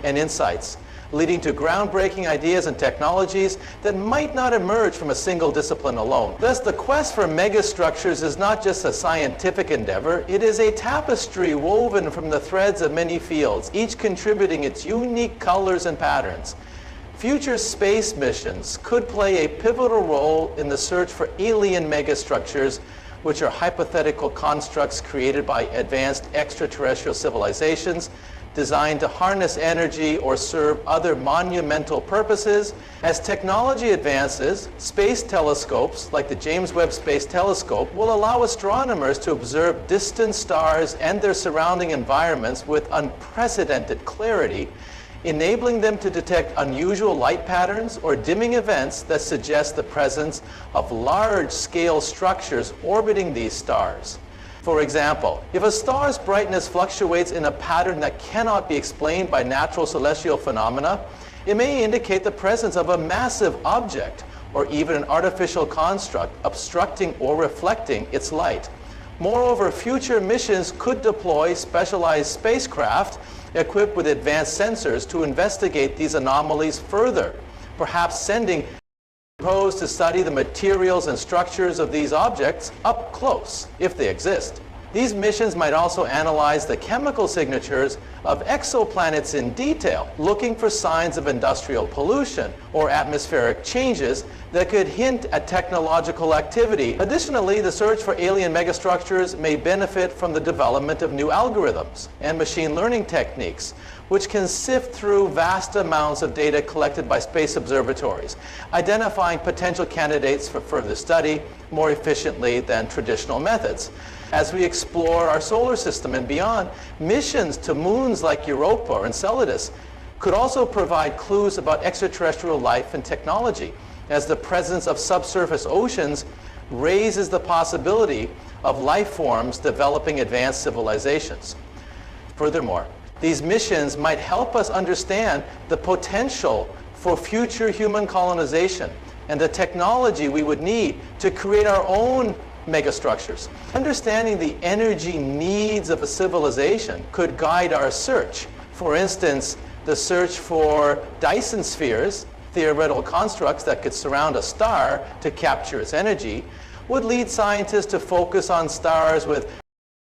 and insights, leading to groundbreaking ideas and technologies that might not emerge from a single discipline alone. Thus, the quest for megastructures is not just a scientific endeavor, it is a tapestry woven from the threads of many fields, each contributing its unique colors and patterns. Future space missions could play a pivotal role in the search for alien megastructures, which are hypothetical constructs created by advanced extraterrestrial civilizations designed to harness energy or serve other monumental purposes. As technology advances, space telescopes like the James Webb Space Telescope will allow astronomers to observe distant stars and their surrounding environments with unprecedented clarity, enabling them to detect unusual light patterns or dimming events that suggest the presence of large-scale structures orbiting these stars. For example, if a star's brightness fluctuates in a pattern that cannot be explained by natural celestial phenomena, it may indicate the presence of a massive object or even an artificial construct obstructing or reflecting its light. Moreover, future missions could deploy specialized spacecraft equipped with advanced sensors to investigate these anomalies further, perhaps sending probes to study the materials and structures of these objects up close, if they exist. These missions might also analyze the chemical signatures of exoplanets in detail, looking for signs of industrial pollution or atmospheric changes that could hint at technological activity. Additionally, the search for alien megastructures may benefit from the development of new algorithms and machine learning techniques, which can sift through vast amounts of data collected by space observatories, identifying potential candidates for further study more efficiently than traditional methods. As we explore our solar system and beyond, missions to moons like Europa or Enceladus could also provide clues about extraterrestrial life and technology, as the presence of subsurface oceans raises the possibility of life forms developing advanced civilizations. Furthermore, these missions might help us understand the potential for future human colonization and the technology we would need to create our own megastructures. Understanding the energy needs of a civilization could guide our search. For instance, the search for Dyson spheres, theoretical constructs that could surround a star to capture its energy, would lead scientists to focus on stars with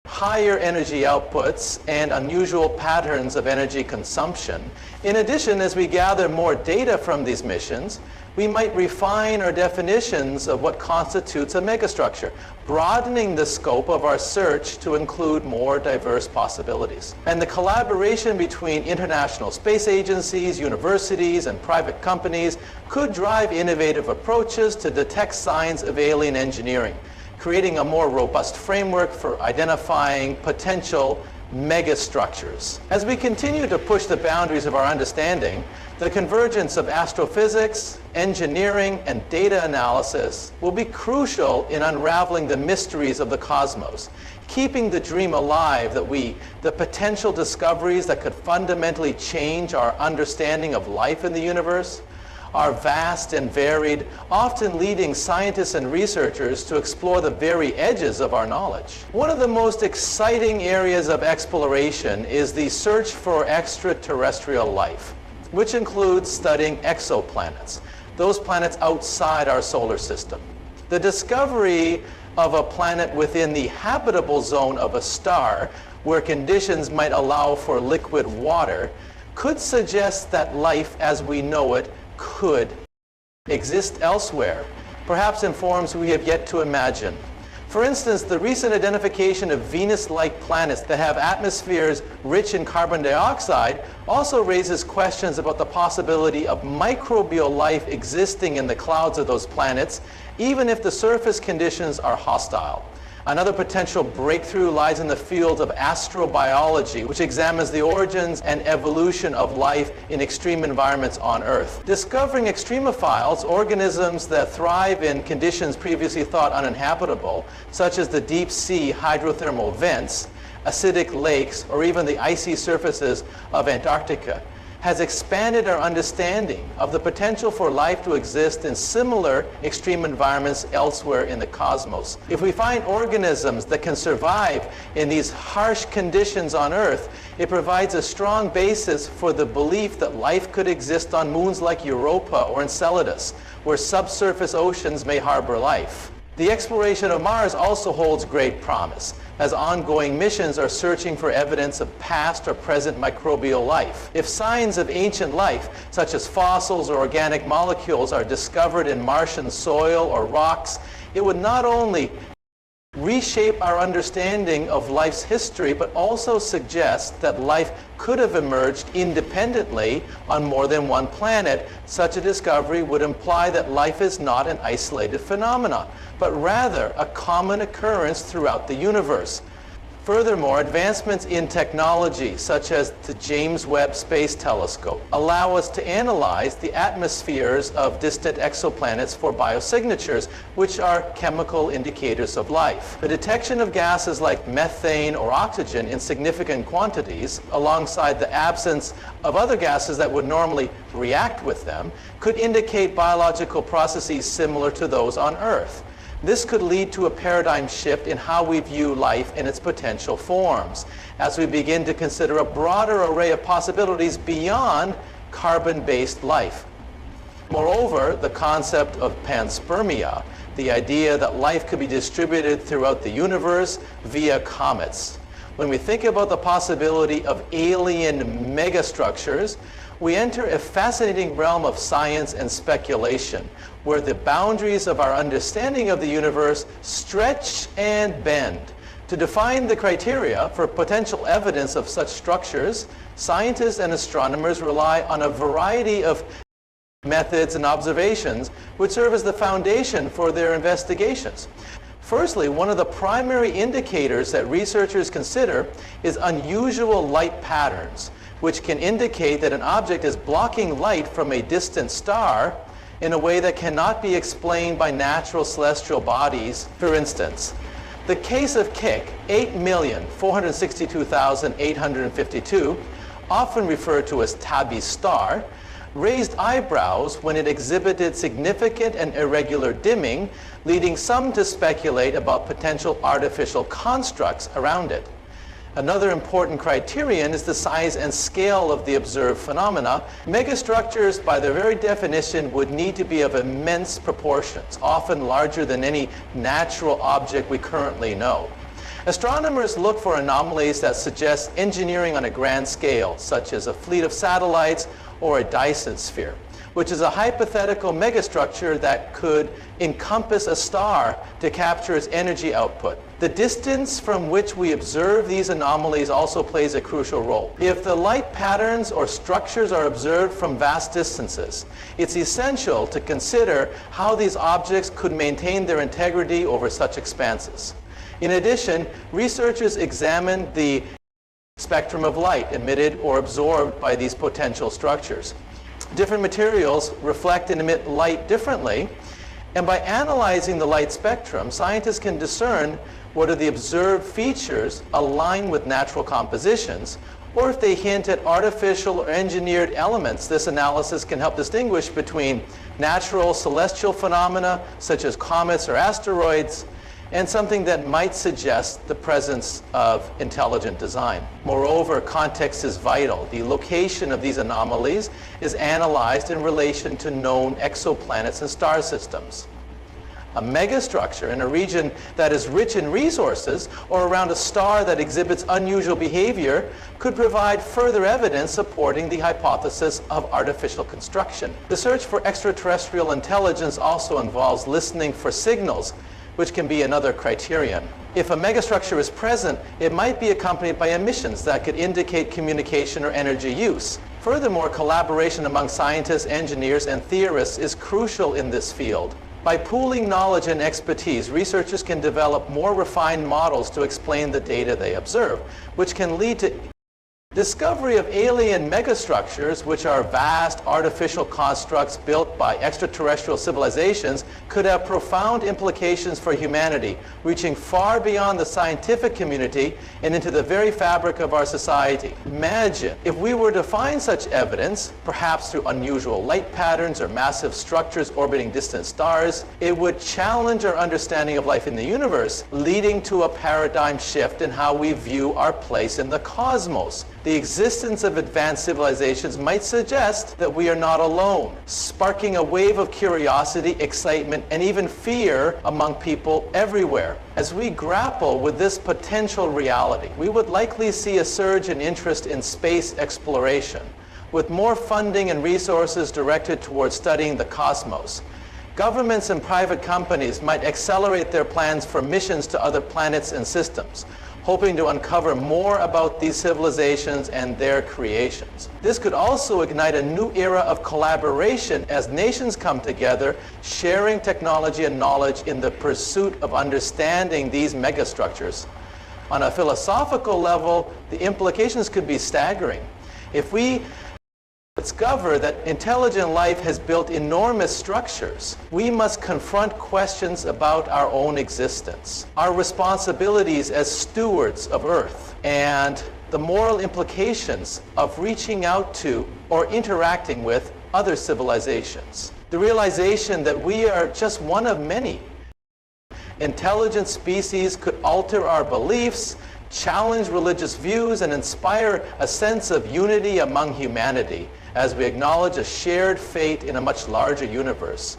higher energy outputs and unusual patterns of energy consumption. In addition, as we gather more data from these missions, we might refine our definitions of what constitutes a megastructure, broadening the scope of our search to include more diverse possibilities. And the collaboration between international space agencies, universities, and private companies could drive innovative approaches to detect signs of alien engineering, creating a more robust framework for identifying potential megastructures. As we continue to push the boundaries of our understanding, the convergence of astrophysics, engineering, and data analysis will be crucial in unraveling the mysteries of the cosmos, keeping the dream alive that the potential discoveries that could fundamentally change our understanding of life in the universe, are vast and varied, often leading scientists and researchers to explore the very edges of our knowledge. One of the most exciting areas of exploration is the search for extraterrestrial life, which includes studying exoplanets. those planets outside our solar system. The discovery of a planet within the habitable zone of a star, where conditions might allow for liquid water, could suggest that life as we know it could exist elsewhere, perhaps in forms we have yet to imagine. For instance, the recent identification of Venus-like planets that have atmospheres rich in carbon dioxide also raises questions about the possibility of microbial life existing in the clouds of those planets, even if the surface conditions are hostile. Another potential breakthrough lies in the field of astrobiology, which examines the origins and evolution of life in extreme environments on Earth. Discovering extremophiles, organisms that thrive in conditions previously thought uninhabitable, such as the deep sea hydrothermal vents, acidic lakes, or even the icy surfaces of Antarctica, has expanded our understanding of the potential for life to exist in similar extreme environments elsewhere in the cosmos. If we find organisms that can survive in these harsh conditions on Earth, it provides a strong basis for the belief that life could exist on moons like Europa or Enceladus, where subsurface oceans may harbor life. The exploration of Mars also holds great promise, as ongoing missions are searching for evidence of past or present microbial life. If signs of ancient life, such as fossils or organic molecules, are discovered in Martian soil or rocks, it would not only reshape our understanding of life's history, but also suggest that life could have emerged independently on more than one planet. Such a discovery would imply that life is not an isolated phenomenon, but rather a common occurrence throughout the universe. Furthermore, advancements in technology, such as the James Webb Space Telescope, allow us to analyze the atmospheres of distant exoplanets for biosignatures, which are chemical indicators of life. The detection of gases like methane or oxygen in significant quantities, alongside the absence of other gases that would normally react with them, could indicate biological processes similar to those on Earth. This could lead to a paradigm shift in how we view life in its potential forms, as we begin to consider a broader array of possibilities beyond carbon-based life. Moreover, the concept of panspermia, the idea that life could be distributed throughout the universe via comets. When we think about the possibility of alien megastructures, we enter a fascinating realm of science and speculation, where the boundaries of our understanding of the universe stretch and bend. To define the criteria for potential evidence of such structures, scientists and astronomers rely on a variety of methods and observations which serve as the foundation for their investigations. Firstly, one of the primary indicators that researchers consider is unusual light patterns, which can indicate that an object is blocking light from a distant star in a way that cannot be explained by natural celestial bodies. For instance, the case of Kik, 8,462,852, often referred to as Tabby's star, raised eyebrows when it exhibited significant and irregular dimming, leading some to speculate about potential artificial constructs around it. Another important criterion is the size and scale of the observed phenomena. Megastructures, by their very definition, would need to be of immense proportions, often larger than any natural object we currently know. Astronomers look for anomalies that suggest engineering on a grand scale, such as a fleet of satellites or a Dyson sphere, which is a hypothetical megastructure that could encompass a star to capture its energy output. The distance from which we observe these anomalies also plays a crucial role. If the light patterns or structures are observed from vast distances, it's essential to consider how these objects could maintain their integrity over such expanses. In addition, researchers examine the spectrum of light emitted or absorbed by these potential structures. Different materials reflect and emit light differently, and by analyzing the light spectrum, scientists can discern whether the observed features align with natural compositions, or if they hint at artificial or engineered elements. This analysis can help distinguish between natural celestial phenomena, such as comets or asteroids, and something that might suggest the presence of intelligent design. Moreover, context is vital. The location of these anomalies is analyzed in relation to known exoplanets and star systems. A megastructure in a region that is rich in resources or around a star that exhibits unusual behavior could provide further evidence supporting the hypothesis of artificial construction. The search for extraterrestrial intelligence also involves listening for signals, which can be another criterion. If a megastructure is present, it might be accompanied by emissions that could indicate communication or energy use. Furthermore, collaboration among scientists, engineers, and theorists is crucial in this field. By pooling knowledge and expertise, researchers can develop more refined models to explain the data they observe, which can lead to discovery of alien megastructures, which are vast artificial constructs built by extraterrestrial civilizations, could have profound implications for humanity, reaching far beyond the scientific community and into the very fabric of our society. Imagine if we were to find such evidence, perhaps through unusual light patterns or massive structures orbiting distant stars, it would challenge our understanding of life in the universe, leading to a paradigm shift in how we view our place in the cosmos. The existence of advanced civilizations might suggest that we are not alone, sparking a wave of curiosity, excitement, and even fear among people everywhere. As we grapple with this potential reality, we would likely see a surge in interest in space exploration, with more funding and resources directed towards studying the cosmos. Governments and private companies might accelerate their plans for missions to other planets and systems, hoping to uncover more about these civilizations and their creations. This could also ignite a new era of collaboration as nations come together, sharing technology and knowledge in the pursuit of understanding these megastructures. On a philosophical level, the implications could be staggering. If we discover that intelligent life has built enormous structures, we must confront questions about our own existence, our responsibilities as stewards of Earth, and the moral implications of reaching out to or interacting with other civilizations. The realization that we are just one of many intelligent species could alter our beliefs, challenge religious views, and inspire a sense of unity among humanity as we acknowledge a shared fate in a much larger universe.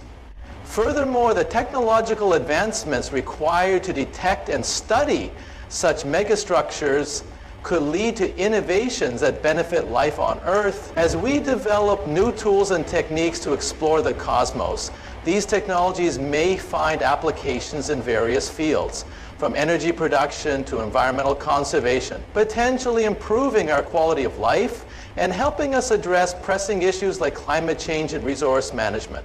Furthermore, the technological advancements required to detect and study such megastructures could lead to innovations that benefit life on Earth. As we develop new tools and techniques to explore the cosmos, these technologies may find applications in various fields, from energy production to environmental conservation, potentially improving our quality of life and helping us address pressing issues like climate change and resource management.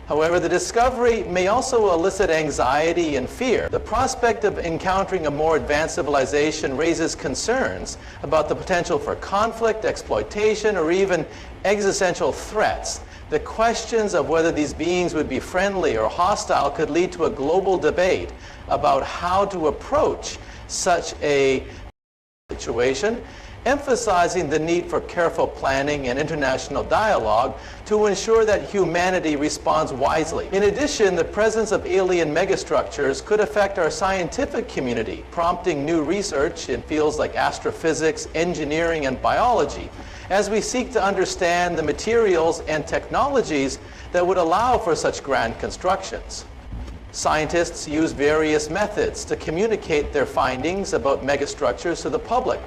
However, the discovery may also elicit anxiety and fear. The prospect of encountering a more advanced civilization raises concerns about the potential for conflict, exploitation, or even existential threats. The questions of whether these beings would be friendly or hostile could lead to a global debate about how to approach such a situation, emphasizing the need for careful planning and international dialogue to ensure that humanity responds wisely. In addition, the presence of alien megastructures could affect our scientific community, prompting new research in fields like astrophysics, engineering, and biology, as we seek to understand the materials and technologies that would allow for such grand constructions. Scientists use various methods to communicate their findings about megastructures to the public,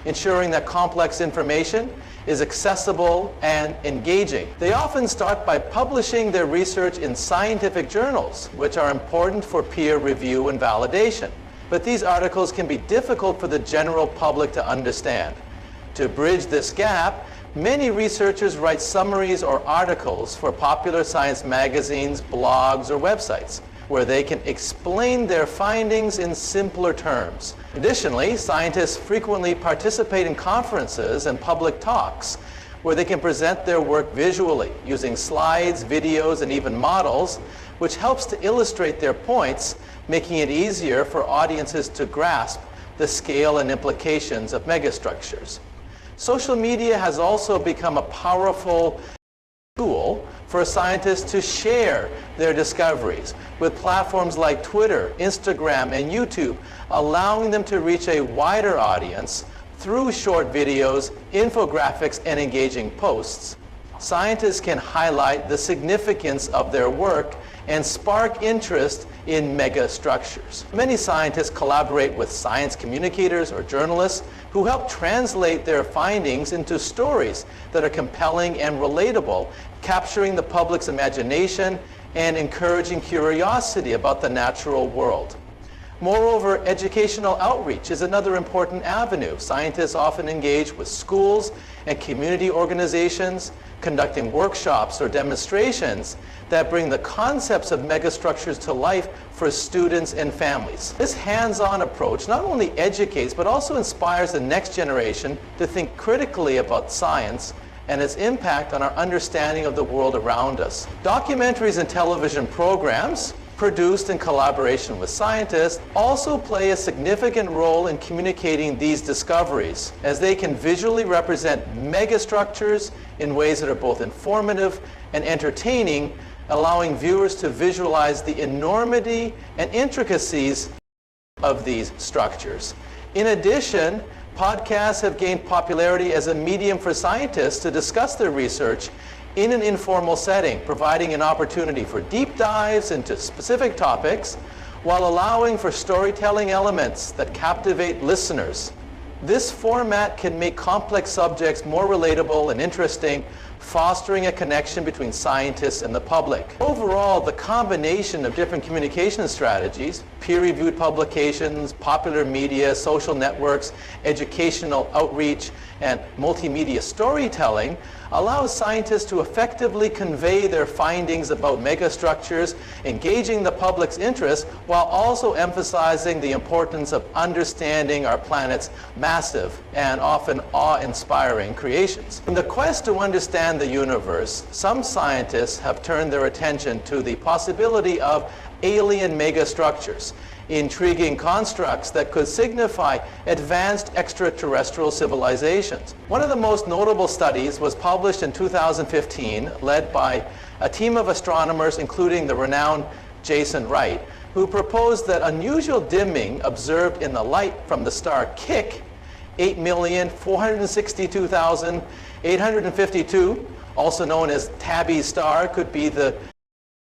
ensuring that complex information is accessible and engaging. They often start by publishing their research in scientific journals, which are important for peer review and validation. But these articles can be difficult for the general public to understand. To bridge this gap, many researchers write summaries or articles for popular science magazines, blogs, or websites, where they can explain their findings in simpler terms. Additionally, scientists frequently participate in conferences and public talks where they can present their work visually using slides, videos, and even models, which helps to illustrate their points, making it easier for audiences to grasp the scale and implications of megastructures. Social media has also become a powerful tool for scientists to share their discoveries with platforms like Twitter, Instagram, and YouTube, allowing them to reach a wider audience through short videos, infographics, and engaging posts. Scientists can highlight the significance of their work and spark interest in megastructures. Many scientists collaborate with science communicators or journalists who help translate their findings into stories that are compelling and relatable, capturing the public's imagination and encouraging curiosity about the natural world. Moreover, educational outreach is another important avenue. Scientists often engage with schools and community organizations, conducting workshops or demonstrations that bring the concepts of megastructures to life for students and families. This hands-on approach not only educates, but also inspires the next generation to think critically about science and its impact on our understanding of the world around us. Documentaries and television programs produced in collaboration with scientists also play a significant role in communicating these discoveries, as they can visually represent megastructures in ways that are both informative and entertaining, allowing viewers to visualize the enormity and intricacies of these structures. In addition, podcasts have gained popularity as a medium for scientists to discuss their research in an informal setting, providing an opportunity for deep dives into specific topics while allowing for storytelling elements that captivate listeners. This format can make complex subjects more relatable and interesting, fostering a connection between scientists and the public. Overall, the combination of different communication strategies, peer-reviewed publications, popular media, social networks, educational outreach, and multimedia storytelling allows scientists to effectively convey their findings about megastructures, engaging the public's interest while also emphasizing the importance of understanding our planet's massive and often awe-inspiring creations. In the quest to understand the universe, some scientists have turned their attention to the possibility of alien megastructures, intriguing constructs that could signify advanced extraterrestrial civilizations. One of the most notable studies was published in 2015, led by a team of astronomers, including the renowned Jason Wright, who proposed that unusual dimming observed in the light from the star Kik, 8,462,852, also known as Tabby's star, could be the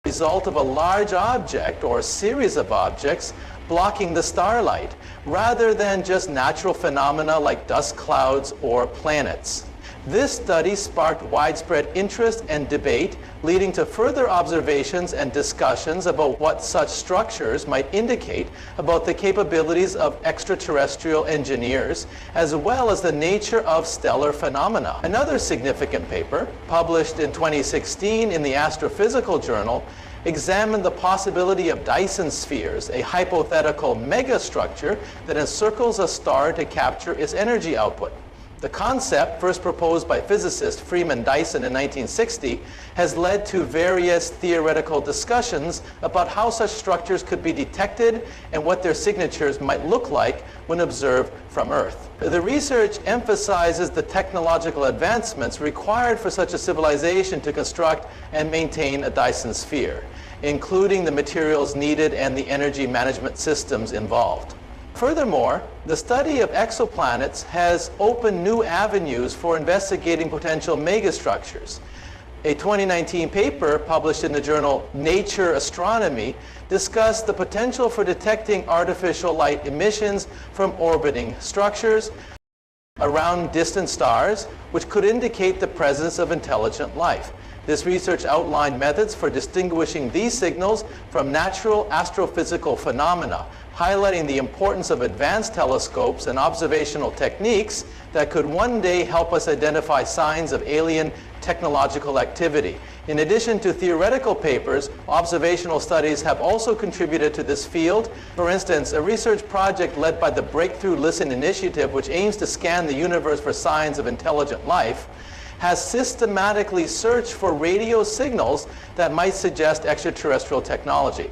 result of a large object or a series of objects blocking the starlight, rather than just natural phenomena like dust clouds or planets. This study sparked widespread interest and debate, leading to further observations and discussions about what such structures might indicate about the capabilities of extraterrestrial engineers, as well as the nature of stellar phenomena. Another significant paper, published in 2016 in the Astrophysical Journal, examined the possibility of Dyson spheres, a hypothetical megastructure that encircles a star to capture its energy output. The concept, first proposed by physicist Freeman Dyson in 1960, has led to various theoretical discussions about how such structures could be detected and what their signatures might look like when observed from Earth. The research emphasizes the technological advancements required for such a civilization to construct and maintain a Dyson sphere, including the materials needed and the energy management systems involved. Furthermore, the study of exoplanets has opened new avenues for investigating potential megastructures. A 2019 paper published in the journal Nature Astronomy discussed the potential for detecting artificial light emissions from orbiting structures around distant stars, which could indicate the presence of intelligent life. This research outlined methods for distinguishing these signals from natural astrophysical phenomena, highlighting the importance of advanced telescopes and observational techniques that could one day help us identify signs of alien technological activity. In addition to theoretical papers, observational studies have also contributed to this field. For instance, a research project led by the Breakthrough Listen Initiative, which aims to scan the universe for signs of intelligent life, has systematically searched for radio signals that might suggest extraterrestrial technology.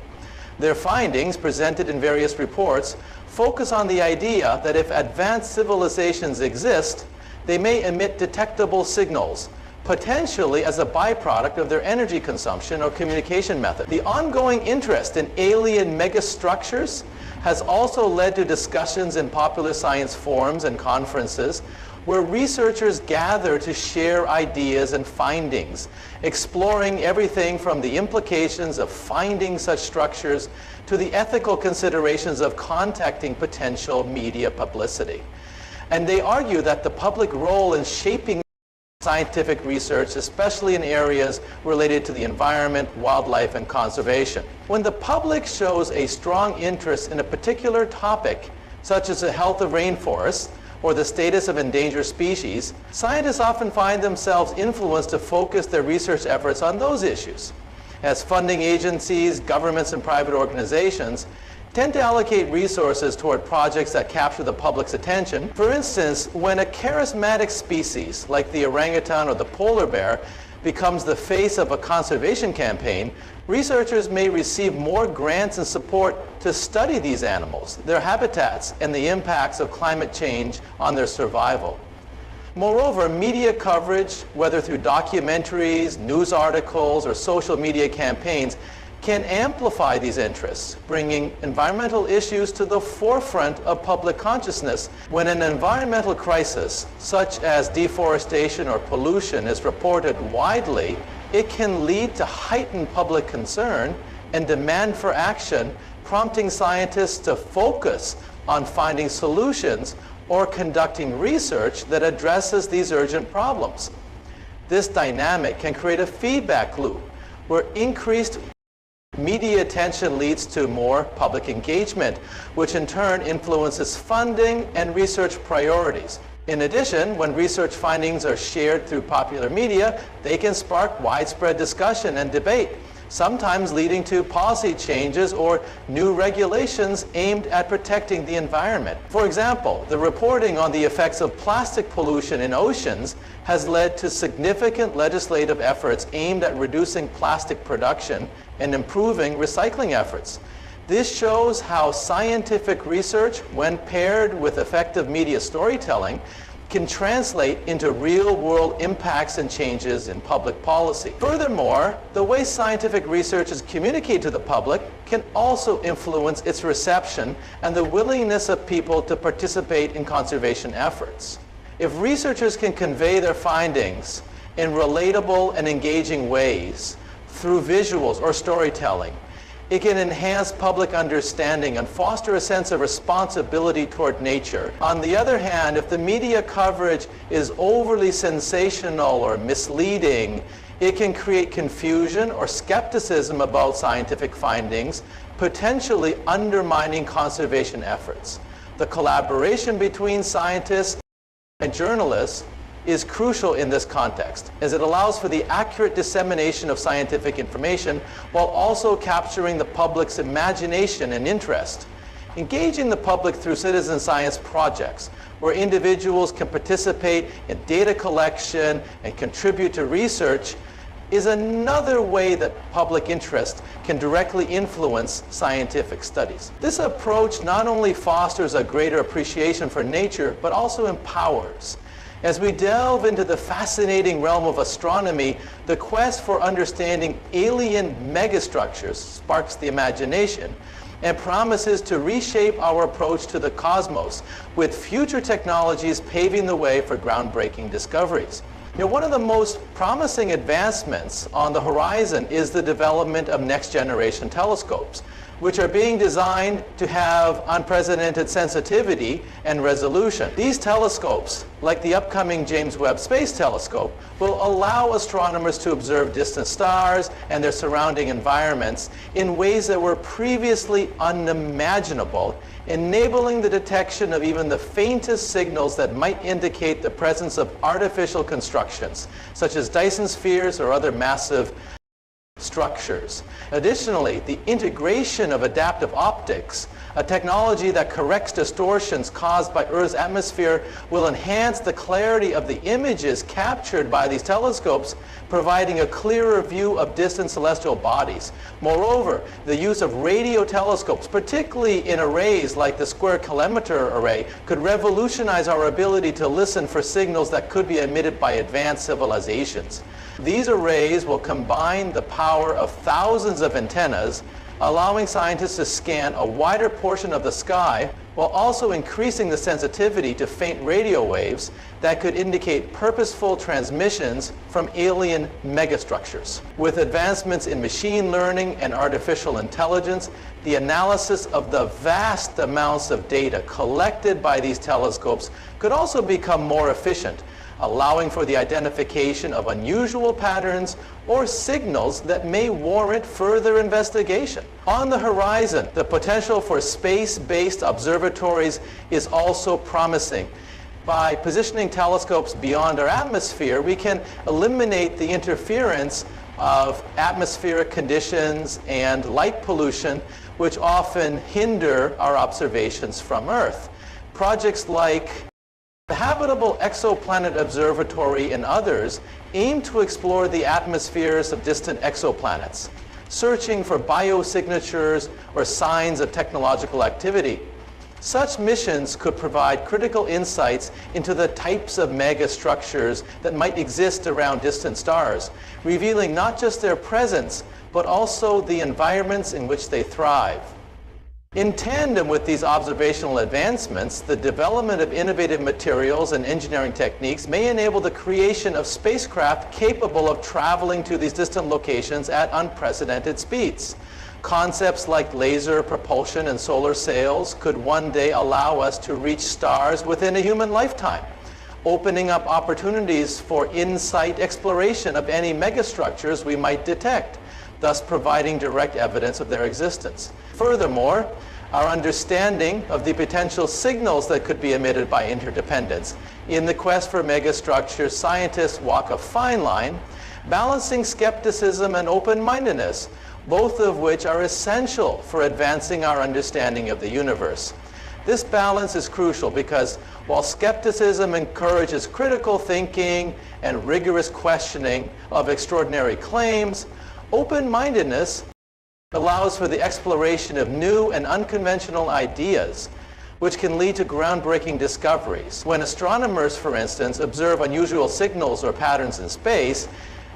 Their findings, presented in various reports, focus on the idea that if advanced civilizations exist, they may emit detectable signals, potentially as a byproduct of their energy consumption or communication method. The ongoing interest in alien megastructures has also led to discussions in popular science forums and conferences where researchers gather to share ideas and findings, exploring everything from the implications of finding such structures to the ethical considerations of contacting potential media publicity. And they argue that the public role in shaping scientific research, especially in areas related to the environment, wildlife, and conservation. When the public shows a strong interest in a particular topic, such as the health of rainforests or the status of endangered species, scientists often find themselves influenced to focus their research efforts on those issues. As funding agencies, governments, and private organizations tend to allocate resources toward projects that capture the public's attention. For instance, when a charismatic species like the orangutan or the polar bear becomes the face of a conservation campaign, researchers may receive more grants and support to study these animals, their habitats, and the impacts of climate change on their survival. Moreover, media coverage, whether through documentaries, news articles, or social media campaigns, can amplify these interests, bringing environmental issues to the forefront of public consciousness. When an environmental crisis, such as deforestation or pollution, is reported widely, it can lead to heightened public concern and demand for action, prompting scientists to focus on finding solutions or conducting research that addresses these urgent problems. This dynamic can create a feedback loop where increased media attention leads to more public engagement, which in turn influences funding and research priorities. In addition, when research findings are shared through popular media, they can spark widespread discussion and debate, sometimes leading to policy changes or new regulations aimed at protecting the environment. For example, the reporting on the effects of plastic pollution in oceans has led to significant legislative efforts aimed at reducing plastic production and improving recycling efforts. This shows how scientific research, when paired with effective media storytelling, can translate into real-world impacts and changes in public policy. Furthermore, the way scientific research is communicated to the public can also influence its reception and the willingness of people to participate in conservation efforts. If researchers can convey their findings in relatable and engaging ways through visuals or storytelling, it can enhance public understanding and foster a sense of responsibility toward nature. On the other hand, if the media coverage is overly sensational or misleading, it can create confusion or skepticism about scientific findings, potentially undermining conservation efforts. The collaboration between scientists and journalists is crucial in this context, as it allows for the accurate dissemination of scientific information while also capturing the public's imagination and interest. Engaging the public through citizen science projects, where individuals can participate in data collection and contribute to research, is another way that public interest can directly influence scientific studies. This approach not only fosters a greater appreciation for nature, but also empowers. As we delve into the fascinating realm of astronomy, the quest for understanding alien megastructures sparks the imagination and promises to reshape our approach to the cosmos, with future technologies paving the way for groundbreaking discoveries. One of the most promising advancements on the horizon is the development of next-generation telescopes, which are being designed to have unprecedented sensitivity and resolution. These telescopes, like the upcoming James Webb Space Telescope, will allow astronomers to observe distant stars and their surrounding environments in ways that were previously unimaginable, enabling the detection of even the faintest signals that might indicate the presence of artificial constructions, such as Dyson spheres or other massive structures. Additionally, the integration of adaptive optics, a technology that corrects distortions caused by Earth's atmosphere, will enhance the clarity of the images captured by these telescopes, providing a clearer view of distant celestial bodies. Moreover, the use of radio telescopes, particularly in arrays like the Square Kilometre Array, could revolutionize our ability to listen for signals that could be emitted by advanced civilizations. These arrays will combine the power of thousands of antennas, allowing scientists to scan a wider portion of the sky while also increasing the sensitivity to faint radio waves that could indicate purposeful transmissions from alien megastructures. With advancements in machine learning and artificial intelligence, the analysis of the vast amounts of data collected by these telescopes could also become more efficient, allowing for the identification of unusual patterns or signals that may warrant further investigation. On the horizon, the potential for space-based observatories is also promising. By positioning telescopes beyond our atmosphere, we can eliminate the interference of atmospheric conditions and light pollution, which often hinder our observations from Earth. Projects like the Habitable Exoplanet Observatory and others aim to explore the atmospheres of distant exoplanets, searching for biosignatures or signs of technological activity. Such missions could provide critical insights into the types of megastructures that might exist around distant stars, revealing not just their presence, but also the environments in which they thrive. In tandem with these observational advancements, the development of innovative materials and engineering techniques may enable the creation of spacecraft capable of traveling to these distant locations at unprecedented speeds. Concepts like laser propulsion and solar sails could one day allow us to reach stars within a human lifetime, opening up opportunities for insight exploration of any megastructures we might detect, thus providing direct evidence of their existence. Furthermore, our understanding of the potential signals that could be emitted by interdependence. In the quest for megastructures, scientists walk a fine line, balancing skepticism and open-mindedness, both of which are essential for advancing our understanding of the universe. This balance is crucial because while skepticism encourages critical thinking and rigorous questioning of extraordinary claims, open-mindedness allows for the exploration of new and unconventional ideas, which can lead to groundbreaking discoveries. When astronomers, for instance, observe unusual signals or patterns in space,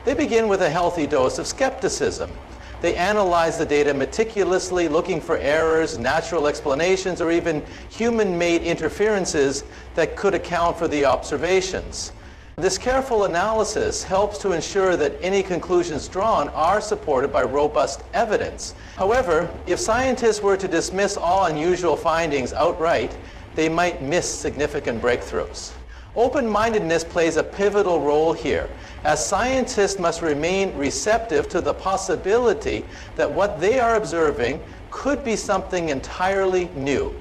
they begin with a healthy dose of skepticism. They analyze the data meticulously, looking for errors, natural explanations, or even human-made interferences that could account for the observations. This careful analysis helps to ensure that any conclusions drawn are supported by robust evidence. However, if scientists were to dismiss all unusual findings outright, they might miss significant breakthroughs. Open-mindedness plays a pivotal role here, as scientists must remain receptive to the possibility that what they are observing could be something entirely new,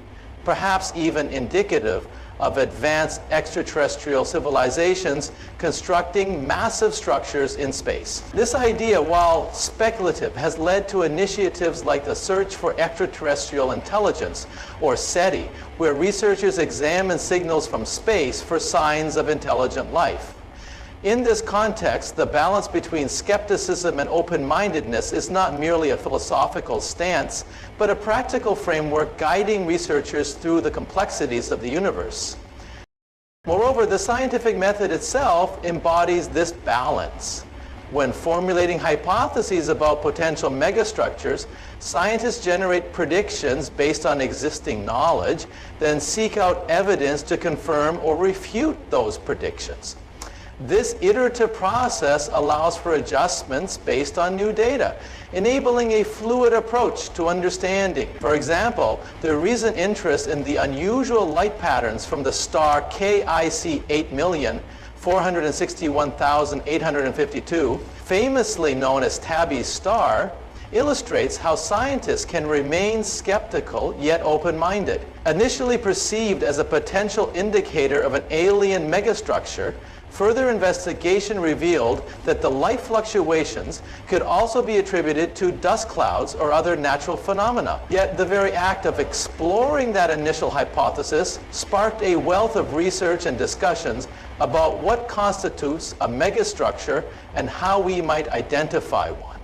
perhaps even indicative of advanced extraterrestrial civilizations constructing massive structures in space. This idea, while speculative, has led to initiatives like the Search for Extraterrestrial Intelligence, or SETI, where researchers examine signals from space for signs of intelligent life. In this context, the balance between skepticism and open-mindedness is not merely a philosophical stance, but a practical framework guiding researchers through the complexities of the universe. Moreover, the scientific method itself embodies this balance. When formulating hypotheses about potential megastructures, scientists generate predictions based on existing knowledge, then seek out evidence to confirm or refute those predictions. This iterative process allows for adjustments based on new data, enabling a fluid approach to understanding. For example, the recent interest in the unusual light patterns from the star KIC 8,461,852, famously known as Tabby's star, illustrates how scientists can remain skeptical yet open-minded. Initially perceived as a potential indicator of an alien megastructure, further investigation revealed that the light fluctuations could also be attributed to dust clouds or other natural phenomena. Yet the very act of exploring that initial hypothesis sparked a wealth of research and discussions about what constitutes a megastructure and how we might identify one.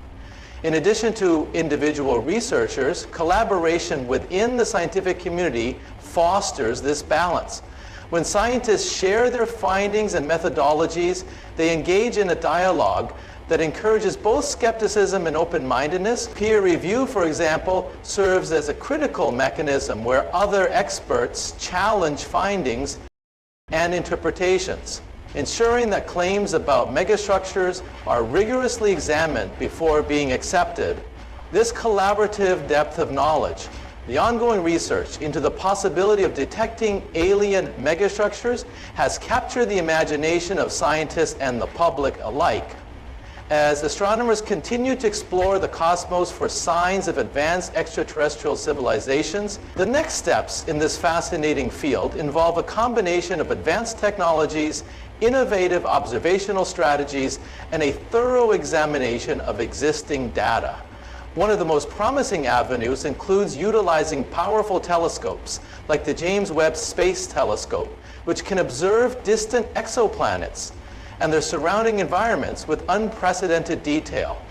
In addition to individual researchers, collaboration within the scientific community fosters this balance. When scientists share their findings and methodologies, they engage in a dialogue that encourages both skepticism and open-mindedness. Peer review, for example, serves as a critical mechanism where other experts challenge findings and interpretations, ensuring that claims about megastructures are rigorously examined before being accepted. This collaborative depth of knowledge, the ongoing research into the possibility of detecting alien megastructures, has captured the imagination of scientists and the public alike. As astronomers continue to explore the cosmos for signs of advanced extraterrestrial civilizations, the next steps in this fascinating field involve a combination of advanced technologies, innovative observational strategies, and a thorough examination of existing data. One of the most promising avenues includes utilizing powerful telescopes like the James Webb Space Telescope, which can observe distant exoplanets and their surrounding environments with unprecedented detail.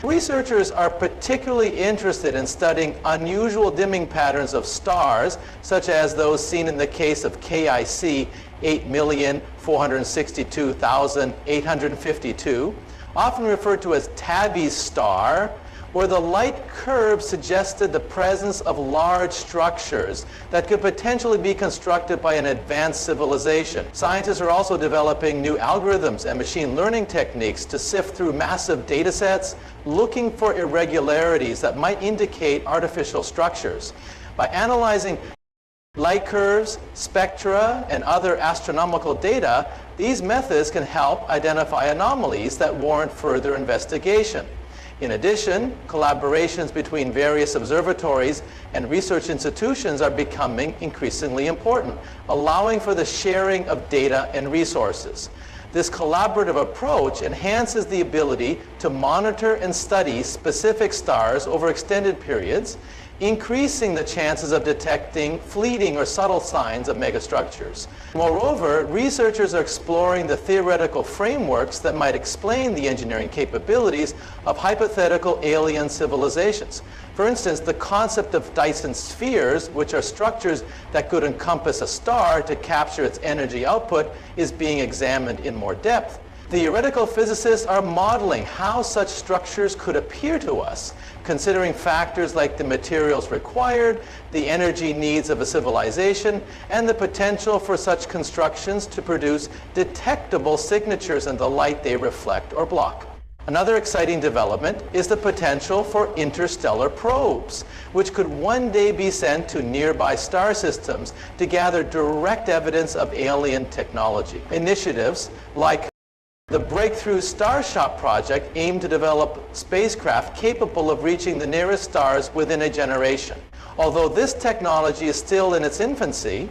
Researchers are particularly interested in studying unusual dimming patterns of stars, such as those seen in the case of KIC 8,462,852, often referred to as Tabby's star, where the light curve suggested the presence of large structures that could potentially be constructed by an advanced civilization. Scientists are also developing new algorithms and machine learning techniques to sift through massive data sets, looking for irregularities that might indicate artificial structures. By analyzing light curves, spectra, and other astronomical data, these methods can help identify anomalies that warrant further investigation. In addition, collaborations between various observatories and research institutions are becoming increasingly important, allowing for the sharing of data and resources. This collaborative approach enhances the ability to monitor and study specific stars over extended periods, increasing the chances of detecting fleeting or subtle signs of megastructures. Moreover, researchers are exploring the theoretical frameworks that might explain the engineering capabilities of hypothetical alien civilizations. For instance, the concept of Dyson spheres, which are structures that could encompass a star to capture its energy output, is being examined in more depth. Theoretical physicists are modeling how such structures could appear to us, considering factors like the materials required, the energy needs of a civilization, and the potential for such constructions to produce detectable signatures in the light they reflect or block. Another exciting development is the potential for interstellar probes, which could one day be sent to nearby star systems to gather direct evidence of alien technology. Initiatives like the Breakthrough Starshot project aimed to develop spacecraft capable of reaching the nearest stars within a generation. Although this technology is still in its infancy,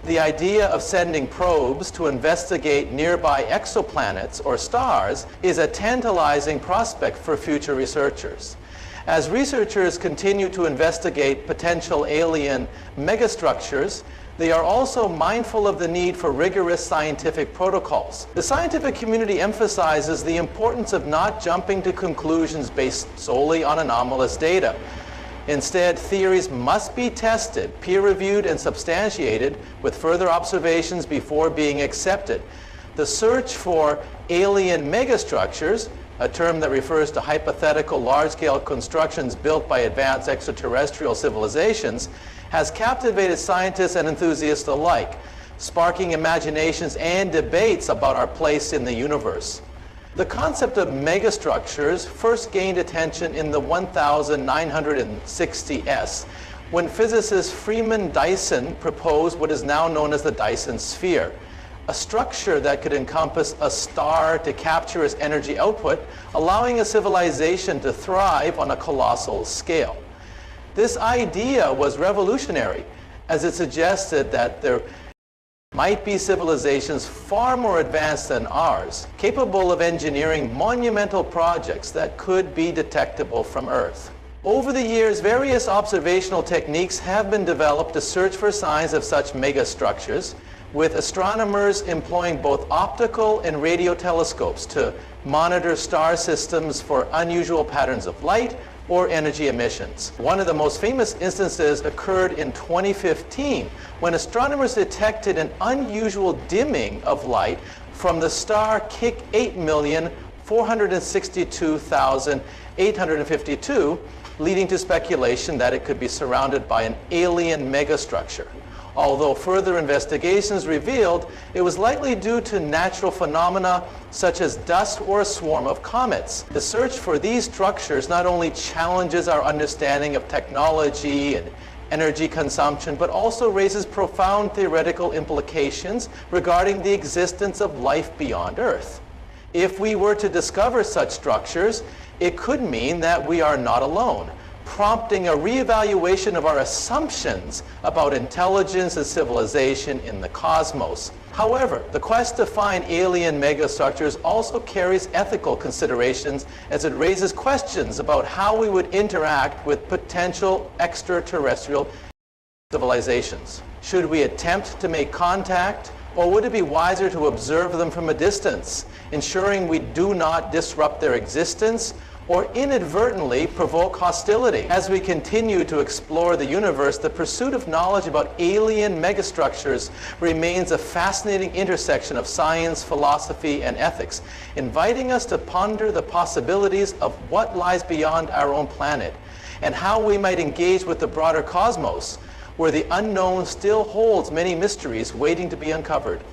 the idea of sending probes to investigate nearby exoplanets or stars is a tantalizing prospect for future researchers. As researchers continue to investigate potential alien megastructures, they are also mindful of the need for rigorous scientific protocols. The scientific community emphasizes the importance of not jumping to conclusions based solely on anomalous data. Instead, theories must be tested, peer-reviewed, and substantiated with further observations before being accepted. The search for alien megastructures, a term that refers to hypothetical large-scale constructions built by advanced extraterrestrial civilizations, has captivated scientists and enthusiasts alike, sparking imaginations and debates about our place in the universe. The concept of megastructures first gained attention in the 1960s, when physicist Freeman Dyson proposed what is now known as the Dyson sphere, a structure that could encompass a star to capture its energy output, allowing a civilization to thrive on a colossal scale. This idea was revolutionary, as it suggested that there might be civilizations far more advanced than ours, capable of engineering monumental projects that could be detectable from Earth. Over the years, various observational techniques have been developed to search for signs of such megastructures, with astronomers employing both optical and radio telescopes to monitor star systems for unusual patterns of light or energy emissions. One of the most famous instances occurred in 2015 when astronomers detected an unusual dimming of light from the star KIC 8,462,852, leading to speculation that it could be surrounded by an alien megastructure. Although further investigations revealed it was likely due to natural phenomena such as dust or a swarm of comets. The search for these structures not only challenges our understanding of technology and energy consumption, but also raises profound theoretical implications regarding the existence of life beyond Earth. If we were to discover such structures, it could mean that we are not alone, prompting a reevaluation of our assumptions about intelligence and civilization in the cosmos. However, the quest to find alien megastructures also carries ethical considerations, as it raises questions about how we would interact with potential extraterrestrial civilizations. Should we attempt to make contact, or would it be wiser to observe them from a distance, ensuring we do not disrupt their existence or inadvertently provoke hostility? As we continue to explore the universe, the pursuit of knowledge about alien megastructures remains a fascinating intersection of science, philosophy, and ethics, inviting us to ponder the possibilities of what lies beyond our own planet and how we might engage with the broader cosmos, where the unknown still holds many mysteries waiting to be uncovered.